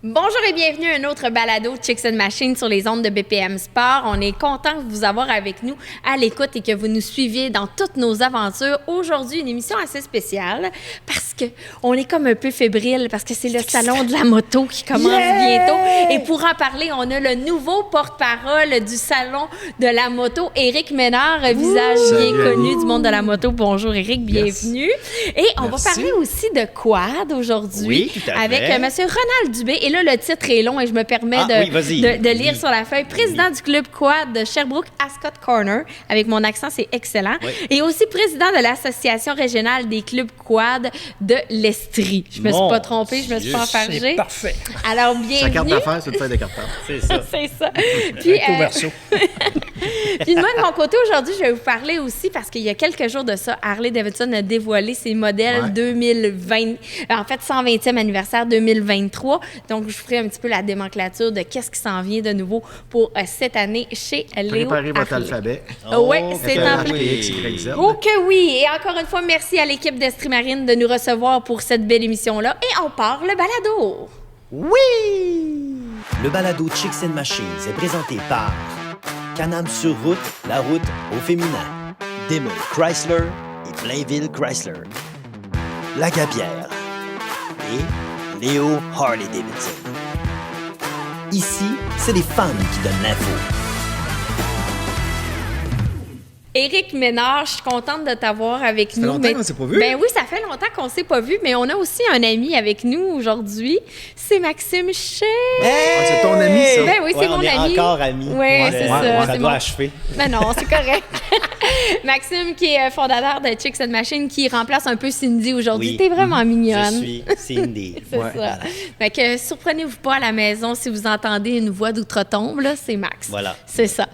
Bonjour et bienvenue à un autre balado Chicks and Machines sur les ondes de BPM Sport. On est content de vous avoir avec nous à l'écoute et que vous nous suiviez dans toutes nos aventures. Aujourd'hui, une émission assez spéciale parce que on est comme un peu fébrile parce que c'est le salon de la moto qui commence bientôt. Et pour en parler, on a le nouveau porte-parole du salon de la moto, Éric Ménard, visage bien connu du monde de la moto. Bonjour Éric, bienvenue. Et on va parler aussi de quad aujourd'hui avec Monsieur Ronald Dubé. Et là, le titre est long et je me permets de lire sur la feuille. Président du club quad de Sherbrooke, Ascot Corner. Avec mon accent, c'est excellent. Oui. Et aussi président de l'Association régionale des clubs quad de l'Estrie. Je me suis pas trompée, je me suis pas enfargée. C'est parfait. Alors, bienvenue. Sa carte d'affaires, c'est de faire des cartes d'affaires. C'est ça. C'est ça. Puis, verso. Puis moi, de mon côté, aujourd'hui, je vais vous parler aussi parce qu'il y a quelques jours de ça, Harley-Davidson a dévoilé ses modèles 2020, en fait, 120e anniversaire 2023. Donc, je vous ferai un petit peu la dénomenclature de qu'est-ce qui s'en vient de nouveau pour cette année chez Léo Préparez votre Harley. alphabet. Oui, c'est en plein. YZ. Oh que oui! Et encore une fois, merci à l'équipe d'Estrie Marine de nous recevoir pour cette belle émission-là. Et on part le balado. Oui! Le balado Chicks and Machines est présenté par Can-Am sur route, la route au féminin, Demel Chrysler et Blainville Chrysler, La Gabière et Léo Harley-Davidson. Ici, c'est les femmes qui donnent l'info. Éric Ménard, je suis contente de t'avoir avec nous. Ça fait longtemps qu'on s'est pas vu. Ben oui, ça fait longtemps qu'on s'est pas vu, mais on a aussi un ami avec nous aujourd'hui. C'est Maxime Ché. C'est ton ami, ça. Ben oui, c'est mon on est ami. encore amis. Oui, c'est ça. Ça c'est doit mon... achever. Ben non, c'est correct. Maxime, qui est fondateur de Chicks and Machines, qui remplace un peu Cindy aujourd'hui. Oui. T'es vraiment mignonne. Je suis Cindy. C'est ça. Fait que surprenez-vous pas à la maison si vous entendez une voix d'outre-tombe, là, c'est Max. Voilà. C'est ça.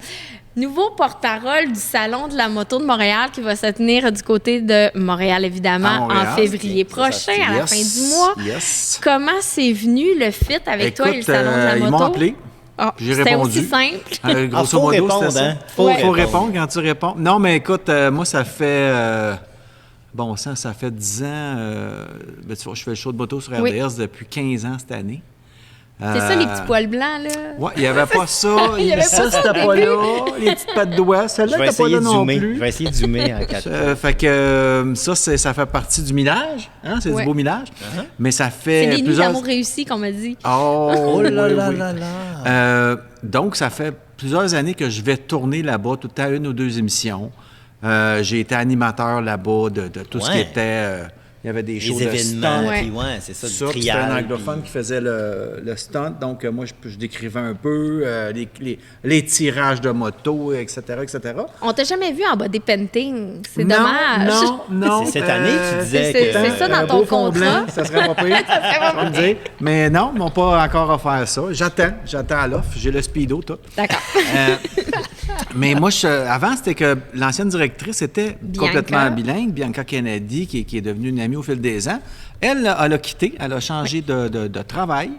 Nouveau porte-parole du Salon de la moto de Montréal qui va se tenir du côté de Montréal, évidemment, Montréal, en février prochain, à la fin du mois. Yes. Comment c'est venu le fit avec toi et le Salon de la moto? Ils m'ont appelé. Ah, J'ai c'était répondu. aussi simple. Grosso faut modo, répondre, c'était ça. hein? Faut répondre quand tu réponds. Non, mais écoute, moi, ça fait... bon sang, ça fait 10 ans... ben, tu vois, je fais le show de moto sur RDS depuis 15 ans cette année. C'est ça, les petits poils blancs, là? Oui, il n'y avait pas ça. Il y avait pas ça, c'était pas là. Les petites pattes de doigts. Je Celle-là vais n'était pas essayer là de non zoomer. plus. Je vais essayer de zoomer en 4. Fait que ça fait partie du millage. Hein? C'est du beau millage. Mais ça fait C'est des nuits plusieurs... d'amour réussis, qu'on m'a dit. Oh là oui, là oui. là là. Donc, ça fait plusieurs années que je vais tourner là-bas, tout le temps, 1 ou 2 émissions. J'ai été animateur là-bas de tout ce qui était... il y avait des shows Les de événements, stunt. puis c'est ça, du Ça, c'était trial. un anglophone qui faisait le stunt. Donc, moi, je décrivais un peu les tirages de moto, etc., etc. On t'a jamais vu en body painting. C'est Non, dommage. Non. C'est cette année, tu disais c'est- que... c'est ça dans un ton beau fond contrat. blanc, ça serait pas pire. On va me dire. Mais non, ils m'ont pas encore offert ça. J'attends à l'offre. J'ai le speedo, tout. D'accord. Mais moi, avant, c'était que l'ancienne directrice était Bianca. complètement bilingue, Bianca Kennedy, qui est devenue une amie au fil des ans. Elle a quitté, elle a changé de travail.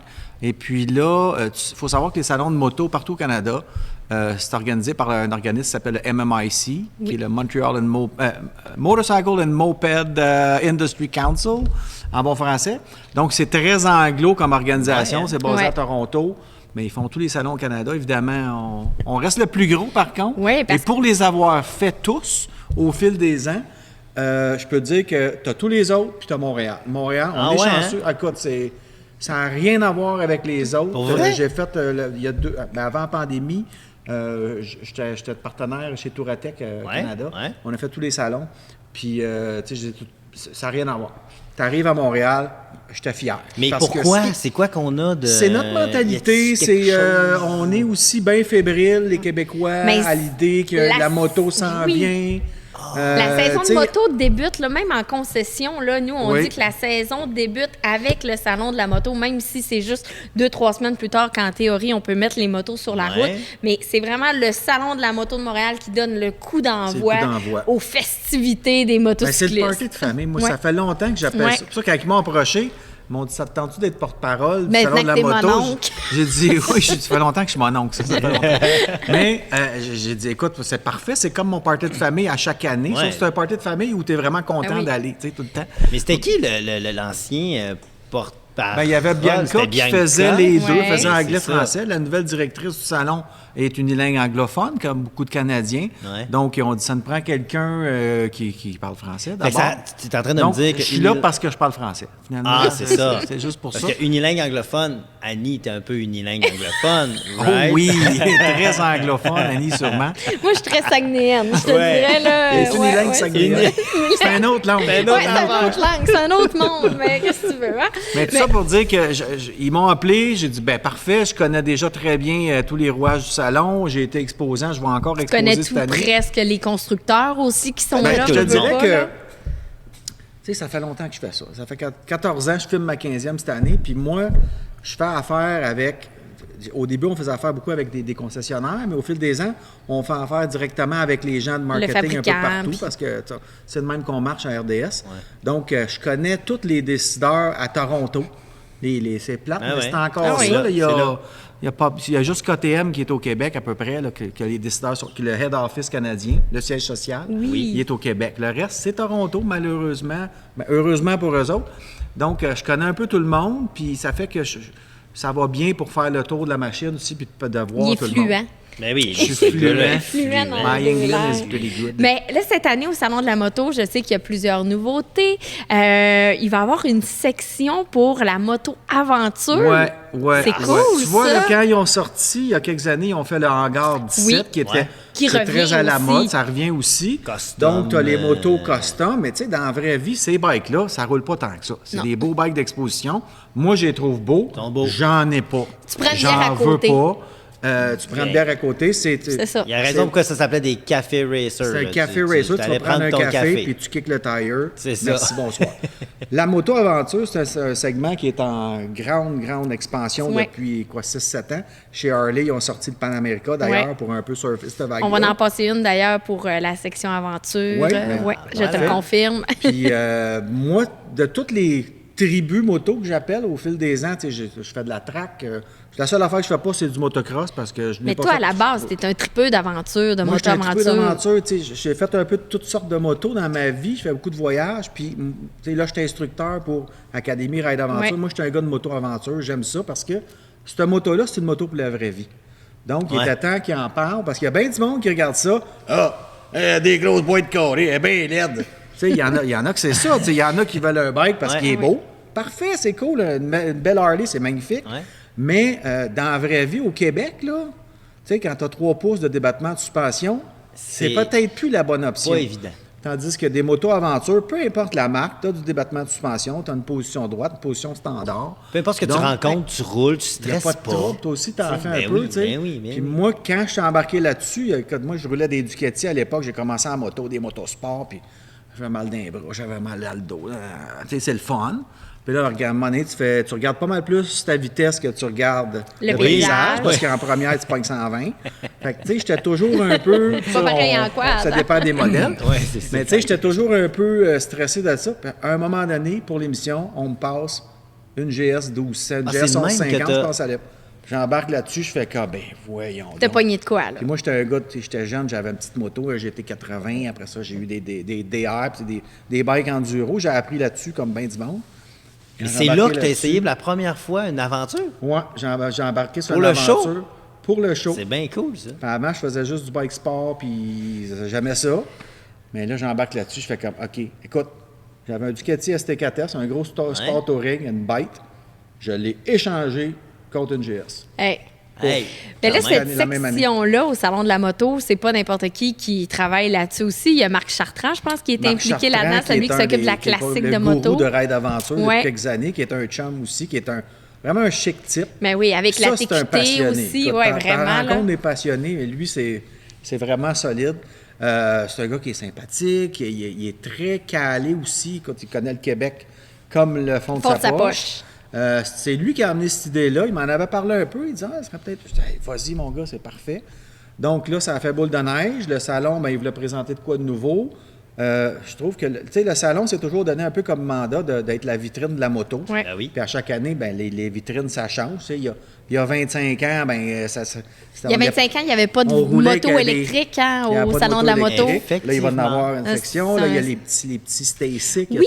Et puis là, il faut savoir que les salons de moto partout au Canada, c'est organisé par un organisme qui s'appelle le MMIC, qui est le Montreal Motorcycle and Moped Industry Council, en bon français. Donc, c'est très anglo comme organisation. C'est basé à Toronto. Mais ils font tous les salons au Canada. Évidemment, on reste le plus gros, par contre. Oui, parce Et pour les avoir fait tous au fil des ans, je peux te dire que tu as tous les autres, puis tu as Montréal. Montréal, on est chanceux. Hein? Écoute, ça n'a rien à voir avec les autres. Pour vrai? J'ai fait, il y a avant la pandémie, j'étais partenaire chez Touratech Canada. Ouais. On a fait tous les salons. Puis, tu sais, ça n'a rien à voir. Tu arrives à Montréal, j'étais fier. Mais Parce pourquoi? que C'est quoi qu'on a de... c'est notre mentalité. Y a-t-il quelque chose? On est aussi bien fébriles, les Québécois, Mais à l'idée que la moto s'en vient. La saison tu sais, de moto débute, là, même en concession. Là, nous, on dit que la saison débute avec le salon de la moto, même si c'est juste 2-3 semaines plus tard qu'en théorie, on peut mettre les motos sur la route. Mais c'est vraiment le salon de la moto de Montréal qui donne le coup d'envoi aux festivités des motocyclistes. c'est le party de famille. Moi, ça fait longtemps que j'appelle ça. C'est pour ça quand ils m'ont approché, ils m'ont dit, ça te tente-tu d'être porte-parole du salon de la moto? J'ai dit, oui, ça fait longtemps que je suis mon oncle. Ça fait longtemps. Mais j'ai dit, écoute, c'est parfait, c'est comme mon party de famille à chaque année. Sauf que c'est un party de famille où tu es vraiment content d'aller, tu sais, tout le temps. Mais c'était qui l'ancien Ben, il y avait Bianca C'était qui faisait Bianca. les deux, Ouais. faisait C'est ça. anglais-français. La nouvelle directrice du salon est unilingue anglophone, comme beaucoup de Canadiens. Ouais. Donc, on dit ça nous prend quelqu'un qui parle français Fait que d'abord. tu es en train de Donc, me dire que. je suis là parce que je parle français. Finalement, Ah, c'est ça. C'est juste pour Parce ça. que unilingue anglophone, Annie était un peu unilingue anglophone, Oh right? oui, très anglophone, Annie, sûrement. Moi, je suis très saguenéenne, je te Ouais. dirais, là. Et c'est unilingue saguenéen. C'est un autre langue. Ouais, c'est une autre langue, c'est un autre monde, mais qu'est-ce que tu veux, hein? Mais tout ça pour dire que ils m'ont appelé, j'ai dit ben parfait, je connais déjà très bien tous les rouages du salon, j'ai été exposant, je vais encore Tu exposer connais cette tout année. presque les constructeurs aussi qui sont Ben, là. je te veux dirais pas, que là. tu sais, ça fait longtemps que je fais ça. Ça fait 14 ans, je filme ma 15e cette année, puis moi, je fais affaire avec. Au début, on faisait affaire beaucoup avec des concessionnaires, mais au fil des ans, on fait affaire directement avec les gens de marketing un peu fabricant, partout puis- parce que c'est de même qu'on marche à RDS. Donc, je connais tous les décideurs à Toronto. C'est plate, Ah mais ouais. c'est encore Ah oui. ça. Là. Il y C'est a, là. il y a juste KTM qui est au Québec à peu près, là, que les décideurs sont, que le head office canadien, le siège social, Oui. il est au Québec. Le reste, c'est Toronto, malheureusement. Ben, heureusement pour eux autres. Donc, je connais un peu tout le monde, puis ça fait que ça va bien pour faire le tour de la machine aussi, puis de voir Il est tout le monde. fluent. Ben oui, Je suis ce gars-là est fluent. Fluent dans My les English is langues. pretty good. Mais là, cette année, au Salon de la moto, je sais qu'il y a plusieurs nouveautés. Il va y avoir une section pour la moto aventure. Ouais. C'est cool, Tu vois, ça. là, quand ils ont sorti, il y a quelques années, ils ont fait le hangar 17, Oui. qui était Ouais. Qui c'est revient très à la aussi. mode, ça revient aussi. Custom, Donc, tu as les motos custom, mais tu sais, dans la vraie vie, ces bikes-là, ça roule pas tant que ça. C'est Non. des beaux bikes d'exposition. Moi, je les trouve beaux. Ils sont beaux. J'en ai pas. Tu prends une J'en bière à veux côté. pas. Tu prends une bière à côté, C'est ça. Il y a raison pourquoi ça s'appelait des café racers. C'est un là. café Tu racer, tu allais vas prendre un ton café, puis tu kicks le tire. C'est ça. Merci, bonsoir. La moto-aventure, c'est un segment qui est en grande expansion Ouais. depuis 6-7 ans. Chez Harley, ils ont sorti le Pan America, d'ailleurs, Ouais. pour un peu surfer cette vague-là. On va en passer une d'ailleurs pour la section aventure. Ouais, ben, Ouais, je te parfait. le confirme. Puis moi, de toutes les tribus moto que j'appelle au fil des ans, tu sais, je fais de la track. La seule affaire que je fais pas, c'est du motocross parce que je n'ai Mais pas toi, fait- à la base, t'es un tripeux d'aventure, de Moi, j'étais un petit peu moto-aventure. d'aventure. Tu sais, j'ai fait un peu de toutes sortes de motos dans ma vie. Je fais beaucoup de voyages. Puis, tu sais, là, j'étais instructeur pour Académie Ride Aventure. Ouais. Moi, j'étais un gars de moto-aventure. J'aime ça parce que cette moto-là, c'est une moto pour la vraie vie. Donc, il Ouais. était temps qu'il en parle parce qu'il y a bien du monde qui regarde ça. Ah, des grosses boîtes carrées, elle est bien laide. Tu sais, il y en a que c'est ça. Tu sais, il y en a qui veulent un bike parce Ouais. qu'il est beau. Parfait, c'est cool. Une belle Harley, c'est magnifique. Ouais. Mais dans la vraie vie, au Québec, là, tu sais, quand tu as 3 pouces de débattement de suspension, c'est C'est peut-être plus la bonne option. pas évident. Tandis que des motos aventure, peu importe la marque, tu as du débattement de suspension, tu as une position droite, une position standard. Peu importe ce que Donc, tu rencontres, tu roules, tu il n'y a stresses pas de trouble. Toi aussi, tu en fais un Ben peu, oui, tu sais. ben oui, ben Puis oui. moi, quand je suis embarqué là-dessus, moi, je roulais des Ducati à l'époque, j'ai commencé en moto, des motosports, puis j'avais mal dans les bras, j'avais mal dans le dos. Tu sais, c'est le fun. Puis là, regarde, à un moment donné, tu regardes pas mal plus ta vitesse que tu regardes Le paysage, paysage. parce qu'en première, tu pognes 120. Fait que, tu sais, j'étais toujours un peu... Pas pareil en quad. Ça dépend des modèles. Ouais, c'est ça. Mais tu sais, j'étais toujours un peu stressé de ça. Puis à un moment donné, pour l'émission, on me passe une GS 1200, une Ah, GS c'est le même 1150, que t'as- je pense à l'époque. J'embarque là-dessus, je fais comme, ben voyons T'as donc. pogné de quoi, là? Puis moi, j'étais un gars, j'étais jeune, j'avais une petite moto, un GT80. Après ça, j'ai eu des DR, puis des bikes enduro. J'ai appris là-dessus comme bien du monde. Et J'ai c'est là embarqué que tu as là-dessus. essayé pour la première fois une aventure. Ouais, j'ai embarqué sur Pour une le show? aventure. Pour le show. C'est bien cool, ça. Puis avant, je faisais juste du bike sport, puis j'aimais ça. Mais là, j'embarque là-dessus, je fais comme, OK, écoute, j'avais un Ducati ST4S, un gros sport touring, une bite. Je l'ai échangé contre une GS. Hey. Hey, Mais là, quand même. cette La même année. section-là, au Salon de la moto, c'est pas n'importe qui travaille là-dessus aussi. Il y a Marc Chartrand, je pense, qui est Marc impliqué Chartrand, là-dedans, celui qui est un s'occupe de la qui est classique le de moto. gourou de Ride Aventure Ouais. depuis quelques années, qui est un chum aussi, qui est vraiment un chic type. Mais oui, avec Ça, la c'est un TQT passionné. aussi, Écoute, ouais, t'en vraiment. là. rencontres des passionnés, mais lui, c'est vraiment solide. C'est un gars qui est sympathique, il est très calé aussi, quand il connaît le Québec comme le fond de sa poche. C'est lui qui a amené cette idée-là. Il m'en avait parlé un peu. Il disait, ça serait peut-être... Je dis, hey, vas-y, mon gars, c'est parfait. Donc là, ça a fait boule de neige. Le salon, ben, il voulait présenter de quoi de nouveau. Je trouve que le salon s'est toujours donné un peu comme mandat d'être la vitrine de la moto. Ouais. Ben oui. Puis à chaque année, ben, les vitrines, ça change. Il y a 25 ans, ben, Il y a 25 ans, il n'y avait pas de on roulait moto avec électrique il y avait au pas Salon de la moto. électrique. Là, il va en avoir une Ah, section. Là, il y a les petits Stacy. Oui,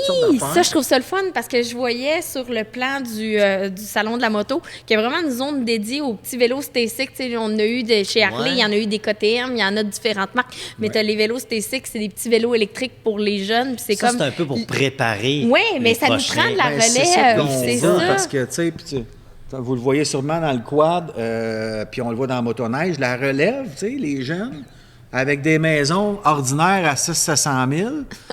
ça, je trouve ça le fun parce que je voyais sur le plan du Salon de la moto qu'il y a vraiment une zone dédiée aux petits vélos Stasic. On en a eu chez Harley, il y en a eu des KTM, il y en a de différentes marques. Mais tu as les vélos Stasic, c'est des petits vélos électriques pour les jeunes. Puis Ça, c'est un peu pour préparer. Oui, mais les ça nous prochains. prend de la Ben, c'est ça relève. qu'on C'est veut, ça. parce que, vous le voyez sûrement dans le quad, puis on le voit dans la motoneige, la relève, les jeunes, avec des maisons ordinaires à 600 000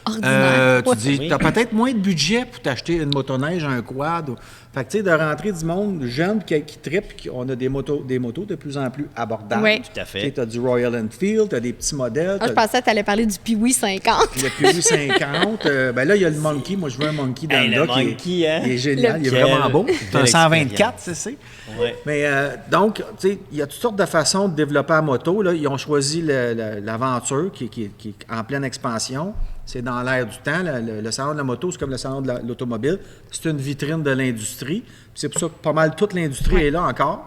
Ordinaire, tu dis, tu as peut-être moins de budget pour t'acheter une motoneige, un quad. Fait que, de rentrer du monde jeune qui trippe, on a des motos de plus en plus abordables. Oui. Tout à fait. Tu as du Royal Enfield, tu as des petits modèles. Je pensais que tu allais parler du Piwi 50. Le Piwi 50. Ben là, il y a le Monkey. Moi, je veux un Monkey dans Hey, le le gars Monkey, hein? il est génial. Il est Quelle vraiment beau. C'est un belle 124, c'est. Ouais. Mais donc, tu sais, il y a toutes sortes de façons de développer la moto. Là. Ils ont choisi l'aventure qui est en pleine expansion. C'est dans l'air du temps. Le salon de la moto, c'est comme le salon de l'automobile. C'est une vitrine de l'industrie. Puis c'est pour ça que pas mal toute l'industrie est là encore.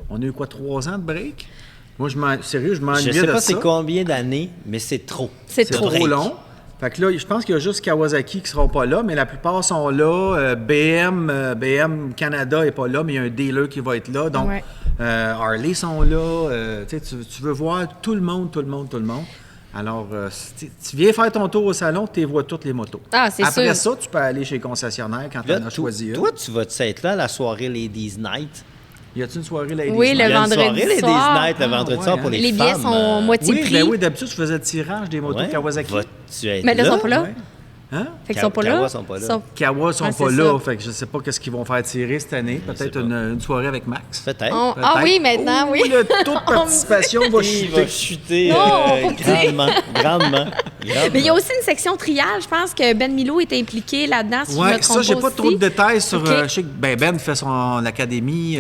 On a eu 3 ans de break? Moi, je m'ennuyais de ça. Je sais pas c'est combien d'années, mais c'est trop. C'est C'est trop long. Fait que là, je pense qu'il y a juste Kawasaki qui ne seront pas là, mais la plupart sont là. BM Canada n'est pas là, mais il y a un dealer qui va être là. Donc, Ouais. Harley sont là. Tu veux voir tout le monde. Alors, si tu viens faire ton tour au salon, tu vois toutes les motos. Ah, c'est Après sûr. ça, tu peux aller chez le concessionnaire quand tu Là, en as choisi une. toi, tu vas-tu être là à la soirée Ladies Night? Y a-tu une soirée Ladies Oui, Night? le Il y a une vendredi soirée Ladies soir. Night le vendredi Ah, soir ouais, pour les Les femmes. billets sont moitié Oui, prix. ben oui, d'habitude, je faisais le tirage des motos Ouais. Kawasaki. Vas-tu être Mais là, ils sont pas là. Ouais. Hein? Fait qu'ils sont pas là. Kawa sont pas là. Kawa sont Ah, pas c'est là, ça. fait que je sais pas qu'est-ce qu'ils vont faire tirer cette année. Peut-être pas. une soirée avec Max. Peut-être. Ah oui, maintenant, Oh, oui. Le taux de participation va Il va chuter. chuter Non, faut que tu- grandement. Mais il y a aussi une section trial. Je pense que Ben Milo est impliqué là-dedans, si je Ouais, me trompe ça, j'ai pas pas aussi. trop de détails sur. OK. Je sais que Ben fait son académie,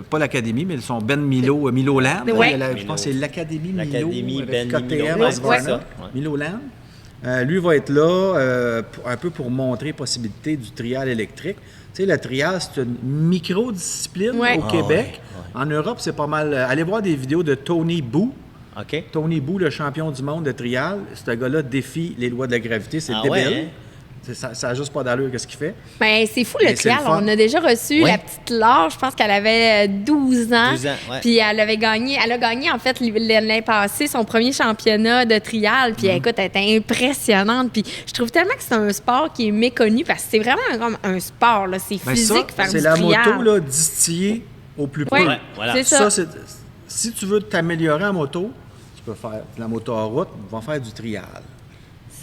pas l'académie, mais son Ben Milo, Miloland. Ouais. Je pense que c'est l'académie Milo. L'Académie avec Ben KTM, Milo, ouais, Husqvarna, c'est ça, ouais. Miloland. Lui va être là un peu pour montrer possibilité du trial électrique. Tu sais, le trial, c'est une micro-discipline Ouais. au Québec. En Europe, c'est pas mal. Allez voir des vidéos de Tony Bou. OK. Tony Bou, le champion du monde de trial. Ce gars-là défie les lois de la gravité. C'est Ah débile. ouais, hein? Ça n'a juste pas d'allure, qu'est-ce qu'il fait. Ben, c'est fou, le Mais c'est trial. le fun. On a déjà reçu Ouais. la petite Laure, je pense qu'elle avait 12 ans. 12 ans, ouais. Puis elle a gagné, en fait, l'année passée, son premier championnat de trial. Mm-hmm. Puis écoute, elle était impressionnante. Puis je trouve tellement que c'est un sport qui est méconnu parce que c'est vraiment comme un sport, là. C'est Ben physique, ça, faire c'est du la trial. moto là, distillée au plus Ouais, près. Ouais, voilà. c'est ça. Si tu veux t'améliorer en moto, tu peux faire de la moto en route, va faire du trial.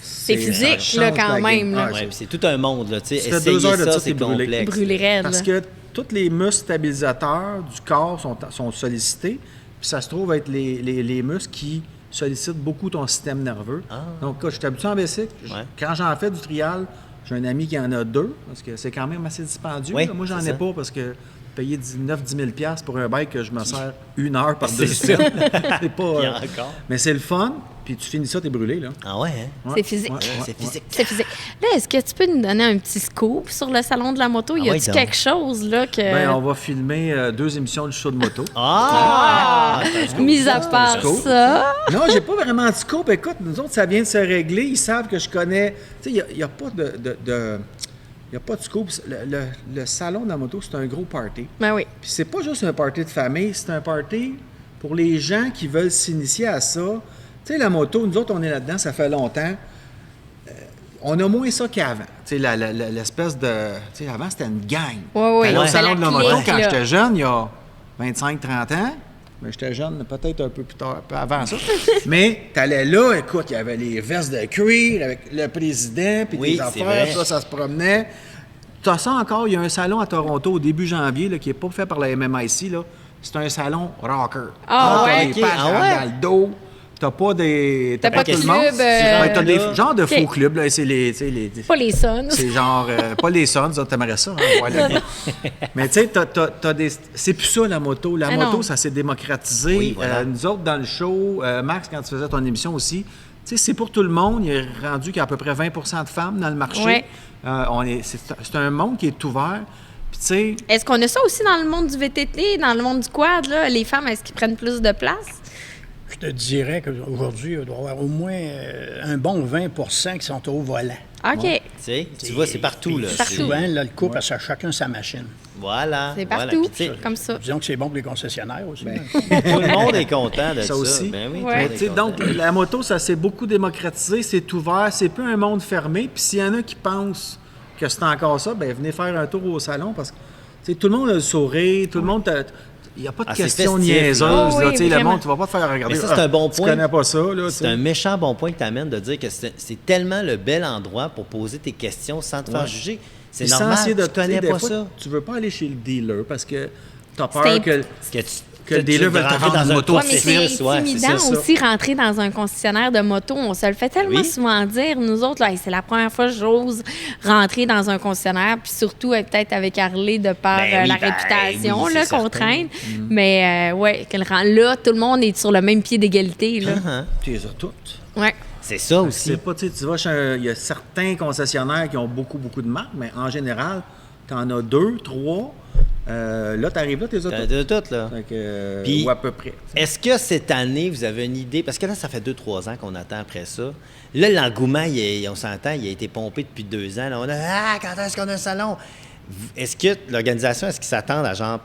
C'est physique, ça là, change quand la même. game. là. Ah, Ouais, puis c'est tout un monde, là. Tu sais, Tu fais essayer 2 heures de ça, ça, c'est t'es brûlé. complexe. Brûler raide. Parce là. que tous les muscles stabilisateurs du corps sont sollicités, puis ça se trouve être les muscles qui sollicitent beaucoup ton système nerveux. Ah. Donc, je suis habitué en bicycle. Ouais. Quand j'en fais du trial, j'ai un ami qui en a 2, parce que c'est quand même assez dispendieux. Oui, là. Moi, j'en c'est ai ça. pas parce que payer 9-10 000 $ pour un bike que je me sers 1 heure par 2 C'est ça. semaines. C'est pas, Il y en a encore. Mais c'est le fun, puis tu finis ça, t'es brûlé, là. Ah ouais, hein? Ouais, C'est physique. ouais, ouais, C'est ouais. physique. C'est physique. Là, est-ce que tu peux nous donner un petit scoop sur le salon de la moto? Y Ah oui, a-tu donc. quelque chose, là, que... Ben, on va filmer 2 émissions du show de moto. Ah! Mis à part scoop. ça... Non, j'ai pas vraiment de scope. Écoute, nous autres, ça vient de se régler. Ils savent que je connais. Tu sais, il n'y a pas il y a pas de scoop. Le salon de la moto, c'est un gros party. Ben oui. Puis c'est pas juste un party de famille, c'est un party pour les gens qui veulent s'initier à ça. Tu sais, la moto, nous autres, on est là-dedans, ça fait longtemps. On a moins ça qu'avant. Tu sais, l'espèce de... Tu sais, avant, c'était une gang. Ouais, ouais. T'allais au Ouais. salon de la La moto clique, quand là. j'étais jeune, il y a 25-30 ans. Mais j'étais jeune, peut-être un peu plus tard, un peu avant ça. Mais t'allais là, écoute, il y avait les vestes de cuir avec le président, puis Oui, des c'est affaires, vrai. ça se promenait. Tu as ça encore, il y a un salon à Toronto au début janvier, là, qui n'est pas fait par la MMIC, là. C'est un salon rocker. Ah, T'as ouais? des Ok, pages ah ouais? dans le dos. T'as pas des... T'as pas de tout le monde. club, Ouais, t'as des genres de Ok. faux clubs, là. C'est les... tu sais, les Pas les sons. c'est genre, pas les Sons, t'aimerais ça, hein, voilà. Mais tu sais, t'as des... C'est plus ça, la moto. La Ah moto, non. ça s'est démocratisé. Oui, voilà. Nous autres, dans le show, Max, quand tu faisais ton émission aussi, tu sais, c'est pour tout le monde. Il est rendu qu'il y a à peu près 20 de femmes dans le marché. Ouais. C'est un monde qui est ouvert. Puis, tu sais, Est-ce qu'on a ça aussi dans le monde du VTT, dans le monde du quad, là? Les femmes, est-ce qu'ils prennent plus de place? Je te dirais qu'aujourd'hui, il doit y avoir au moins un bon 20 qui sont au volant. OK. Tu vois, c'est partout, là. Partout. Souvent, là, le couple a chacun sa machine. Voilà. C'est voilà. partout, Puis, tu sais, comme ça. Disons que c'est bon pour les concessionnaires aussi. tout le monde est content de ça. Ça aussi. Ben oui, tout Ouais. le monde tu est sais, content. donc, la moto, ça s'est beaucoup démocratisé, c'est ouvert, c'est pas un monde fermé. Puis s'il y en a qui pensent que c'est encore ça, ben venez faire un tour au salon parce que tu sais, tout le monde a le sourire, tout le monde... Il n'y a pas de Ah, c'est questions festif, là. niaiseuses. Oh, là, oui, tu sais, le vraiment. monde, tu vas pas te faire regarder. Mais ça, c'est un bon point. Tu connais pas ça. Là, C'est un méchant bon point que tu amènes de dire que c'est tellement le bel endroit pour poser tes questions sans te faire juger. C'est Puis sans normal, essayer de tu connais des pas fois, ça. Tu veux pas aller chez le dealer parce que tu as C'est peur que... Que le dealer veut te rentrer vendre dans une un moto. Ouais, mais c'est processus, ouais, intimidant c'est ça. aussi rentrer dans un concessionnaire de moto. On se le fait tellement Oui. souvent dire. Nous autres, là, hey, c'est la première fois que j'ose rentrer dans un concessionnaire, puis surtout peut-être avec Harley de par Ben oui, la ben réputation oui, là, c'est qu'on certain. traîne. Mais ouais, là, tout le monde est sur le même pied d'égalité. Là. Uh-huh. Tu les as toutes. Ouais. C'est ça aussi. C'est pas, tu sais, tu vas chez il y a certains concessionnaires qui ont beaucoup de marques, mais en général, tu en as 2, 3. Là, tu arrives là, tu les as toutes. De tout, là. Fait que, Puis- ou à peu près. Est-ce que cette année, vous avez une idée? Parce que là, ça fait 2-3 ans qu'on attend après ça. Là, l'engouement, on s'entend, il a été pompé depuis 2 ans. Là, on a quand est-ce qu'on a un salon? Est-ce que l'organisation, est-ce qu'ils s'attendent à genre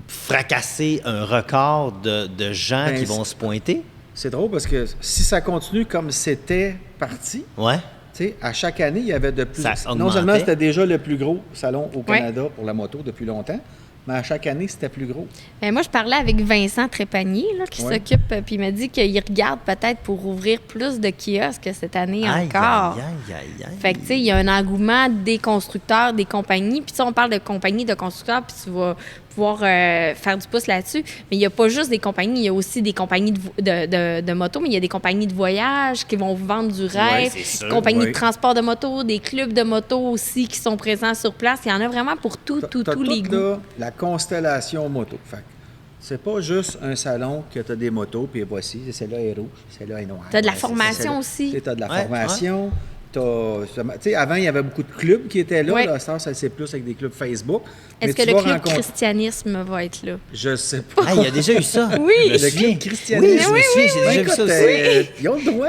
fracasser un record de gens Ben, qui vont se pointer? C'est drôle parce que si ça continue comme c'était parti, Ouais. tu sais, à chaque année, il y avait de plus. Ça Non augmentait. seulement c'était déjà le plus gros salon au Ouais. Canada pour la moto depuis longtemps, mais à chaque année, c'était plus gros. Ben, moi, je parlais avec Vincent Trépanier, là, qui Ouais. s'occupe, puis il m'a dit qu'il regarde peut-être pour ouvrir plus de kiosques cette année Aïe, encore. aïe, aïe, aïe, aïe. Fait que, tu sais, il y a un engouement des constructeurs, des compagnies. Puis, tu sais, on parle de compagnies, de constructeurs, puis tu vas pouvoir faire du pouce là-dessus. Mais il n'y a pas juste des compagnies, il y a aussi des compagnies de moto, mais il y a des compagnies de voyage qui vont vous vendre du rêve, c'est sûr, des compagnies ouais. de transport de moto, des clubs de moto aussi qui sont présents sur place. Il y en a vraiment pour tous T'as les toute, goûts. là, la constellation moto. Fait que c'est pas juste un salon que tu as des motos, puis voici, celle-là est rouge, celle-là est noire. T'as de la Ouais, formation celle-là. aussi. Tu as de la Ouais, formation. Tu sais, avant, il y avait beaucoup de clubs qui étaient là. Ouais. Là, à cette heure, ça c'est plus avec des clubs Facebook. Est-ce Mais que tu le vas club rencontrer- christianisme va être là? Je sais pas. Ah, il y a déjà eu ça. Oui. Je me Le souviens. club christianisme. Oui, je me souviens, j'ai déjà vu Écoute, ça aussi. ils ont le droit.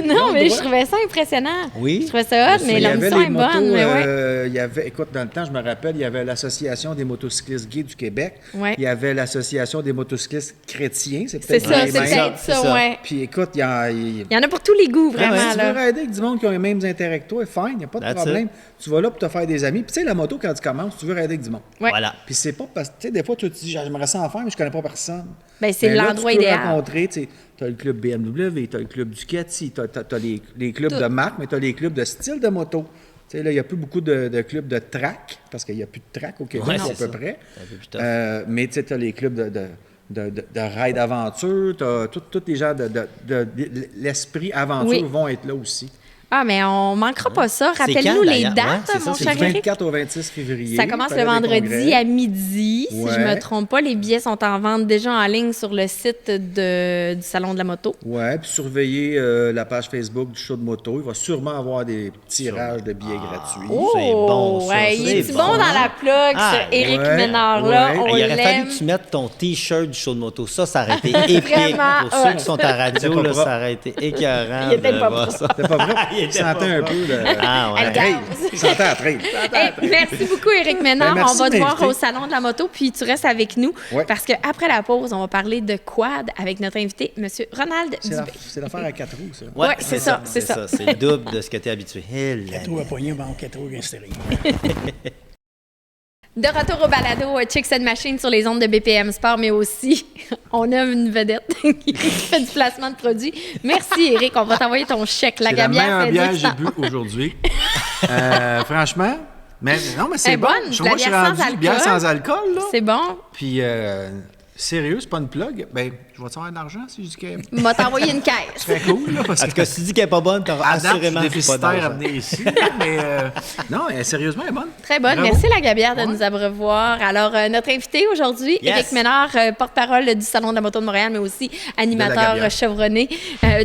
Non, mais je droit. trouvais ça impressionnant. Oui. Je trouvais ça hot, mais Il y avait l'ambition les est motos, bonne. Mais ouais. il y avait, écoute, dans le temps, je me rappelle, il y avait l'Association des motocyclistes gays du Québec. Ouais. Il y avait l'Association des motocyclistes chrétiens. C'est C'est peut-être ça, les c'est mêmes. peut-être c'est ça, ça. ouais. Puis écoute, Il y en a pour tous les goûts, vraiment, si tu veux là. rider avec du monde qui a les mêmes intérêts que toi, fine, il n'y a pas de That's problème. Tu vas là pour te faire des amis. Puis tu sais, la moto, quand tu commences, tu veux rider avec du monde. Ouais. Voilà. Puis c'est pas parce que, tu sais, des fois, tu te dis, j'aimerais ça en faire, mais je connais pas personne. Ben, c'est Ben là, l'endroit tu peux idéal. rencontrer, tu as le club BMW, tu as le club Ducati, tu as les clubs Tout. de marque, mais tu as les clubs de style de moto. Tu sais, là, il n'y a plus beaucoup de clubs de track, parce qu'il n'y a plus de track au Québec, Ouais, à c'est peu ça. près. Un peu plus tough. Mais tu as les clubs de ride aventure, tu as tous les gens de l'esprit aventure Oui. vont être là aussi. Ah, mais on manquera pas ça. C'est Rappelle-nous quand, les d'ailleurs? dates, Ouais, c'est ça, mon c'est C'est cher du Eric. 24 au 26 février. Ça commence le Palais des vendredi Congrès. à midi, si je Ouais. me trompe pas. Les billets sont en vente déjà en ligne sur le site du Salon de la moto. Ouais, puis surveillez la page Facebook du show de moto. Il va sûrement avoir des tirages de billets gratuits. C'est bon, ça, ouais, il c'est est bon, bon dans hein? la plug Ah, sur Éric ouais, Ménard, là. ouais. On Il aurait fallu l'aime. que tu mettes ton T-shirt du show de moto. Ça aurait été épique. Vraiment Pour ceux hot. qui sont à radio, C'était pas là, propre. ça aurait été écœurant. Il était de pas voir propre. ça. C'était pas vrai? Il Il était sentait pas un propre. peu le... Ah, ouais. Elle trail. gaz. Il sentait la trail. Hey, merci beaucoup, Éric Ménard. Ben, merci On va de te voir m'inviter. au Salon de la moto, puis tu restes avec nous. Ouais. Parce qu'après la pause, on va parler de quad avec notre invité, M. Ronald Dubé. C'est l'affaire à 4 roues, ça. Ouais, c'est ça, c'est ça. C'est le double de ce que tu es habitué. Eh là 4 roues là. à poignée, bon, 4 roues à stéréo. De retour au balado Chicks and Machine sur les ondes de BPM Sport, mais aussi, on a une vedette qui fait du placement de produits. Merci, Éric. On va t'envoyer ton chèque. La C'est la gabière meilleure fait bière que dire j'ai ça. bu aujourd'hui. Franchement, mais non, mais Elle c'est est bon. bonne, de la Moi, je suis bière sans rendu alcool. bière sans alcool, là. C'est bon. Puis, sérieux, c'est pas une plug. Ben, Je vais-tu avoir de l'argent si je dis qu'elle M'a t'envoyé une caisse. est cool, là, parce En tout cas, si tu dis qu'elle n'est pas bonne, tu auras à date, je assurément suis pas déficitaire à d'argent. venir ici. Mais non, sérieusement, elle est bonne. Très bonne. Bravo. Merci, la Gabière, de nous abreuvoir. Alors, notre invité aujourd'hui, Yes. Éric Ménard, porte-parole du Salon de la moto de Montréal, mais aussi animateur Gabière. chevronné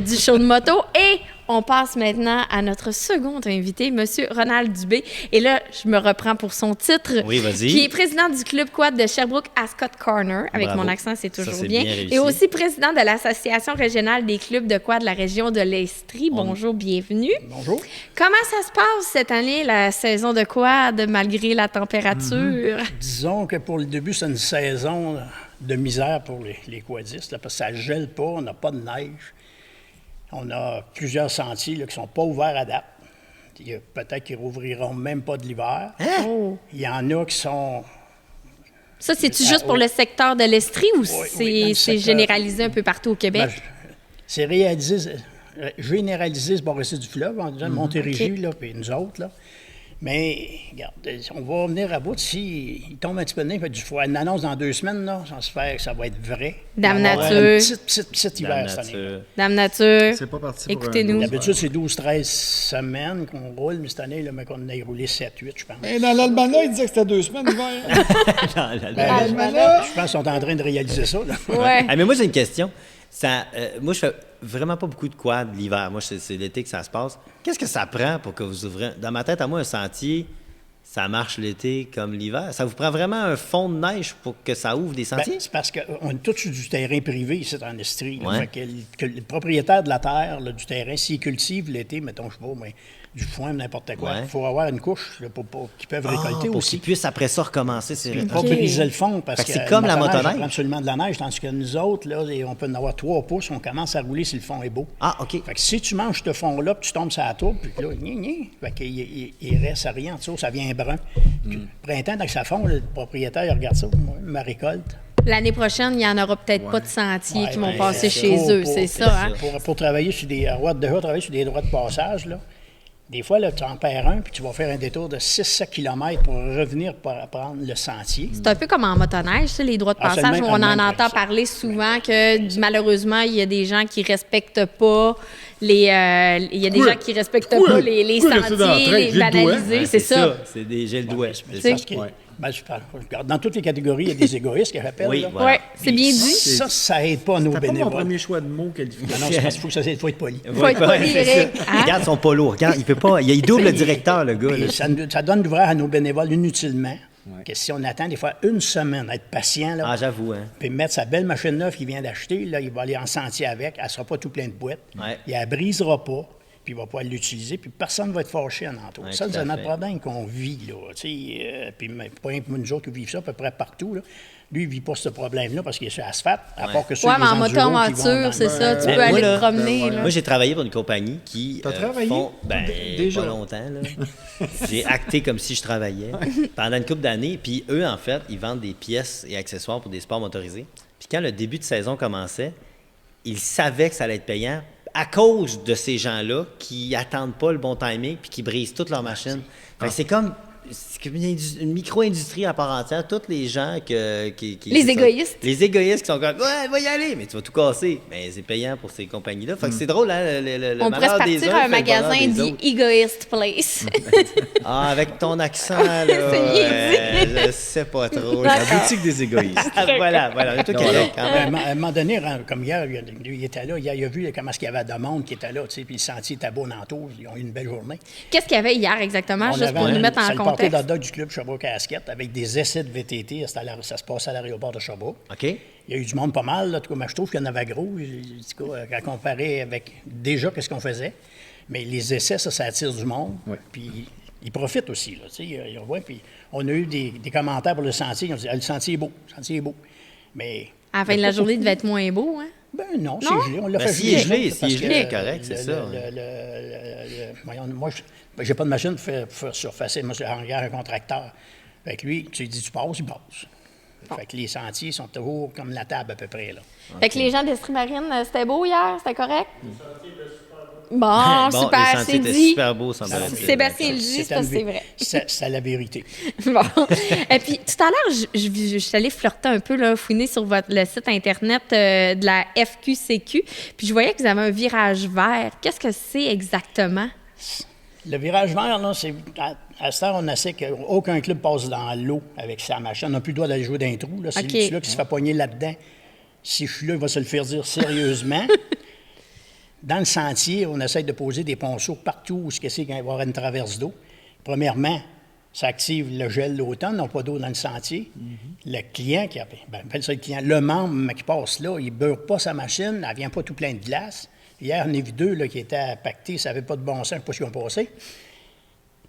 du show de moto. Et on passe maintenant à notre second invité, M. Ronald Dubé. Et là, je me reprends pour son titre. Oui, vas-y. Qui est président du Club Quad de Sherbrooke Ascot Corner. Avec Bravo. mon accent, c'est toujours Ça, c'est bien. bien réussi. Et aussi président de l'Association régionale des clubs de quad de la région de l'Estrie. Bonjour, bienvenue. Bonjour. Comment ça se passe cette année, la saison de quad, malgré la température? Disons que pour le début, c'est une saison de misère pour les quadistes, là, parce que ça ne gèle pas, on n'a pas de neige. On a plusieurs sentiers là, qui ne sont pas ouverts à date. Il y a peut-être qu'ils rouvriront même pas de l'hiver. Oh. Il y en a qui sont... Ça, c'est-tu juste pour le secteur de l'Estrie ou oui, dans le c'est secteur. généralisé un peu partout au Québec? Ben, c'est généralisé ce bord-ci du fleuve, en disant Montérégie, OK. là, puis nous autres, là. Mais, regarde, on va venir à bout. Si il tombe un petit peu de neige, il fait du froid. Une annonce dans 2 semaines, là, j'espère que ça va être vrai. Dame On va avoir nature. un petit hiver cette année. Dame Nature, C'est pas parti pour écoutez-nous. D'habitude, c'est 12-13 semaines qu'on roule, mais cette année, là, mais qu'on a roulé 7-8, je pense. Et dans l'Almanach, il disait que c'était 2 semaines l'hiver. Je pense qu'ils sont en train de réaliser ça. Là. Ouais. Ah, mais moi, j'ai une question. Moi, je fais vraiment pas beaucoup de quad l'hiver. Moi, c'est l'été que ça se passe. Qu'est-ce que ça prend pour que vous ouvrez... Dans ma tête, à moi, un sentier, ça marche l'été comme l'hiver. Ça vous prend vraiment un fond de neige pour que ça ouvre des Ben, sentiers? c'est parce qu'on est tous sur du terrain privé ici en Estrie. Là. Ouais. Fait que le propriétaire de la terre, là, du terrain, s'il cultive l'été, mettons, je sais pas, mais du foin, n'importe quoi, il Ouais. faut avoir une couche là, qu'ils peuvent récolter pour aussi. qu'ils puissent après ça recommencer. Pas OK. briser le fond, parce Fait que que c'est comme la ça motoneige. prend absolument de la neige, tandis que nous autres, là, on peut en avoir 3 pouces, on commence à rouler si le fond est beau. Ah, OK. Fait que si tu manges ce fond-là, puis tu tombes sur la tourbe, puis là, fait qu'il reste à rien en dessous, ça vient brun. Printemps, quand ça fond, le propriétaire, il regarde ça, moi, ma récolte. L'année prochaine, il n'y en aura peut-être pas de sentiers qui vont Ouais, passer c'est chez ça. eux, c'est ça, hein? Pour travailler sur des travailler sur des droits de passage, là, des fois, là, tu en perds un, puis tu vas faire un détour de 600 km pour revenir pour prendre le sentier. C'est un peu comme en motoneige, ça, les droits de Ah, c'est passage, le où même- on le en même entend principe. parler souvent que malheureusement, il y a des gens qui respectent pas il y a des gens qui respectent pas les sentiers, les banalisés, c'est ça. C'est des gels doués. C'est- Parce que, regarde, dans toutes les catégories, il y a des égoïstes qui rappellent. Oui, là. voilà. Ouais, c'est bien dit. Ça aide pas nos C'était pas mon bénévoles. premier choix de mots qualifié. Non, c'est parce qu'il faut être poli. Faut être poli, c'est ça. Eric, hein? Regarde son polo. Regarde, il peut pas. Il double directeur, le gars. là. Et ça donne l'ouvrage à nos bénévoles inutilement. Que si on attend des fois une semaine, être patient, là, Ah, j'avoue, hein. puis mettre sa belle machine neuve qu'il vient d'acheter, là, il va aller en sentier avec, elle ne sera pas tout plein de boîtes, Ouais. il ne la brisera pas, puis il va pouvoir l'utiliser, puis personne ne va être fâché en entour. Ouais, Ça, tout c'est à notre fait. problème qu'on vit, là, tu sais, puis pas rien que nous autres qui vivent ça à peu près partout, là. Lui, il ne vit pas ce problème-là parce qu'il est sur l'asphalte, à part que ceux Ouais, les mais en enduros qui vont moto-aventure, dans- c'est ça, tu Ben, peux moi, aller là, te promener. là. Moi, j'ai travaillé pour une compagnie qui. T'as travaillé? Déjà. Pas longtemps, là. J'ai acté comme si je travaillais pendant une couple d'années. Puis eux, en fait, ils vendent des pièces et accessoires pour des sports motorisés. Puis quand le début de saison commençait, ils savaient que ça allait être payant à cause de ces gens-là qui attendent pas le bon timing puis qui brisent toutes leurs machines. Fait que c'est comme une micro-industrie à part entière. Tous les gens qui Les égoïstes. Les égoïstes qui sont comme, ouais, va y aller, mais tu vas tout casser. Mais c'est payant pour ces compagnies-là. Fait que c'est drôle, hein, le On pourrait se malheur des partir uns à un fait le bonheur magasin des dit autres. Egoist Place. Ah, avec ton accent, là, je sais pas trop. La boutique des égoïstes. Ah, voilà, on est au Québec, quand même. À un moment donné, comme hier, il était là, il a vu comment il y avait de monde qui était là, tu sais, puis le sentier était beau alentour, ils ont eu une belle journée. Qu'est-ce qu'il y avait hier exactement, On juste avait pour nous mettre c'est en le party contexte? d'hot dog du club Sherbrooke Casquette avec des essais de VTT. Ça se passait à l'aéroport de Sherbrooke. OK? Il y a eu du monde pas mal, là, en tout cas, mais je trouve qu'il y en avait gros, en tout cas, à comparer avec déjà qu'est-ce qu'on faisait. Mais les essais, ça attire du monde. Ouais. Puis ils profitent aussi, là, tu sais. Puis on a eu des commentaires pour le sentier. Ils ont dit, ah, le sentier est beau, le sentier est beau. Mais... À la fin de la journée, il devait être moins beau, hein? Ben non, Non? c'est gelé. On l'a Ben, fait s'il est geler, gelé, parce s'il est que, gelé, c'est correct, c'est ça. voyons, moi, j'ai pas de machine pour faire surfacer. Moi, j'ai un contracteur. Fait que lui, tu lui dis, tu passes, il passe. Fait que les sentiers sont toujours comme la table à peu près, là. Fait que les gens d'Estrie Marine, c'était beau hier? C'était correct? Bon, Bon, super, les c'est sentiers étaient dit. super beaux, semblerait-il. Sébastien le dit, ça, c'est vrai. C'est la vérité. Bon. Et puis, tout à l'heure, je suis allée flirter un peu, là, fouiner sur le site Internet de la FQCQ, puis je voyais que vous avez un virage vert. Qu'est-ce que c'est exactement? Le virage vert, là, c'est. À cette heure, on essaie qu'aucun club passe dans l'eau avec sa machine. On n'a plus le droit d'aller jouer dans un trou. Là. C'est OK. celui-là qui se fait pogner là-dedans. Si je suis là, il va se le faire dire sérieusement. Dans le sentier, on essaie de poser des ponceaux partout où il va y avoir une traverse d'eau. Premièrement, ça active le gel l'automne, n'a pas d'eau dans le sentier. Le client, appelle ça le client, le membre qui passe là, il ne beurre pas sa machine, elle ne vient pas tout plein de glace. Hier, on a vu deux là, qui étaient pactés, ça n'avait pas de bon sens, je ne sais pas ce qu'ils ont passé.